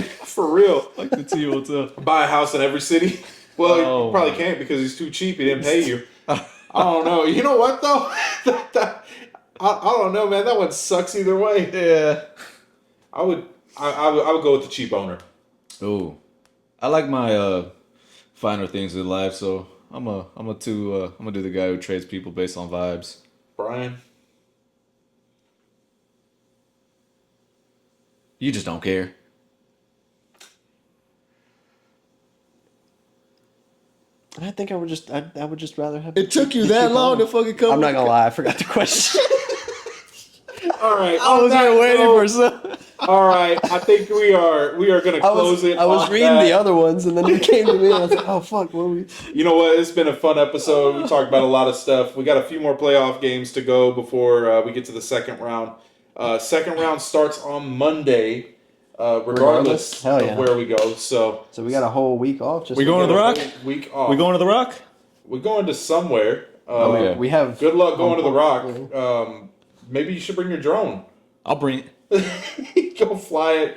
For real. Like the T hotel. Buy a house in every city. Well, Oh. you probably can't because he's too cheap. He didn't pay you. I don't know. You know what though? I don't know, man. That one sucks either way. Yeah. I would go with the cheap owner. Oh, I like my finer things in life, so I'm gonna do the guy who trades people based on vibes. Brian. You just don't care. I think I would just rather have. It took you that long to fucking come. I'm not gonna lie, I forgot the question. All right. I was here waiting for some. All right. I think we are gonna close it. I was reading the other ones, and then you came to me, and I was like, "Oh fuck, what we?" You know what? It's been a fun episode. We talked about a lot of stuff. We got a few more playoff games to go before we get to the second round. Second round starts on Monday, regardless Hell yeah. of where we go. So we got a whole week off. We going to the Rock? Week off. We going to the Rock? We're going to somewhere. We have. Good luck going to the Rock. Maybe you should bring your drone. I'll bring it. Go fly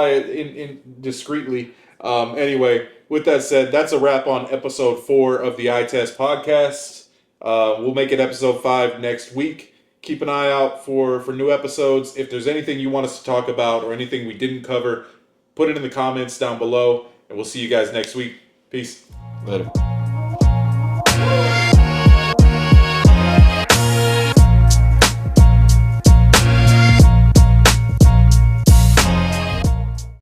it in discreetly. Anyway, with that said, that's a wrap on episode 4 of the Eye Test podcast. We'll make it episode 5 next week. Keep an eye out for new episodes. If there's anything you want us to talk about or anything we didn't cover, put it in the comments down below, and we'll see you guys next week. Peace. Later.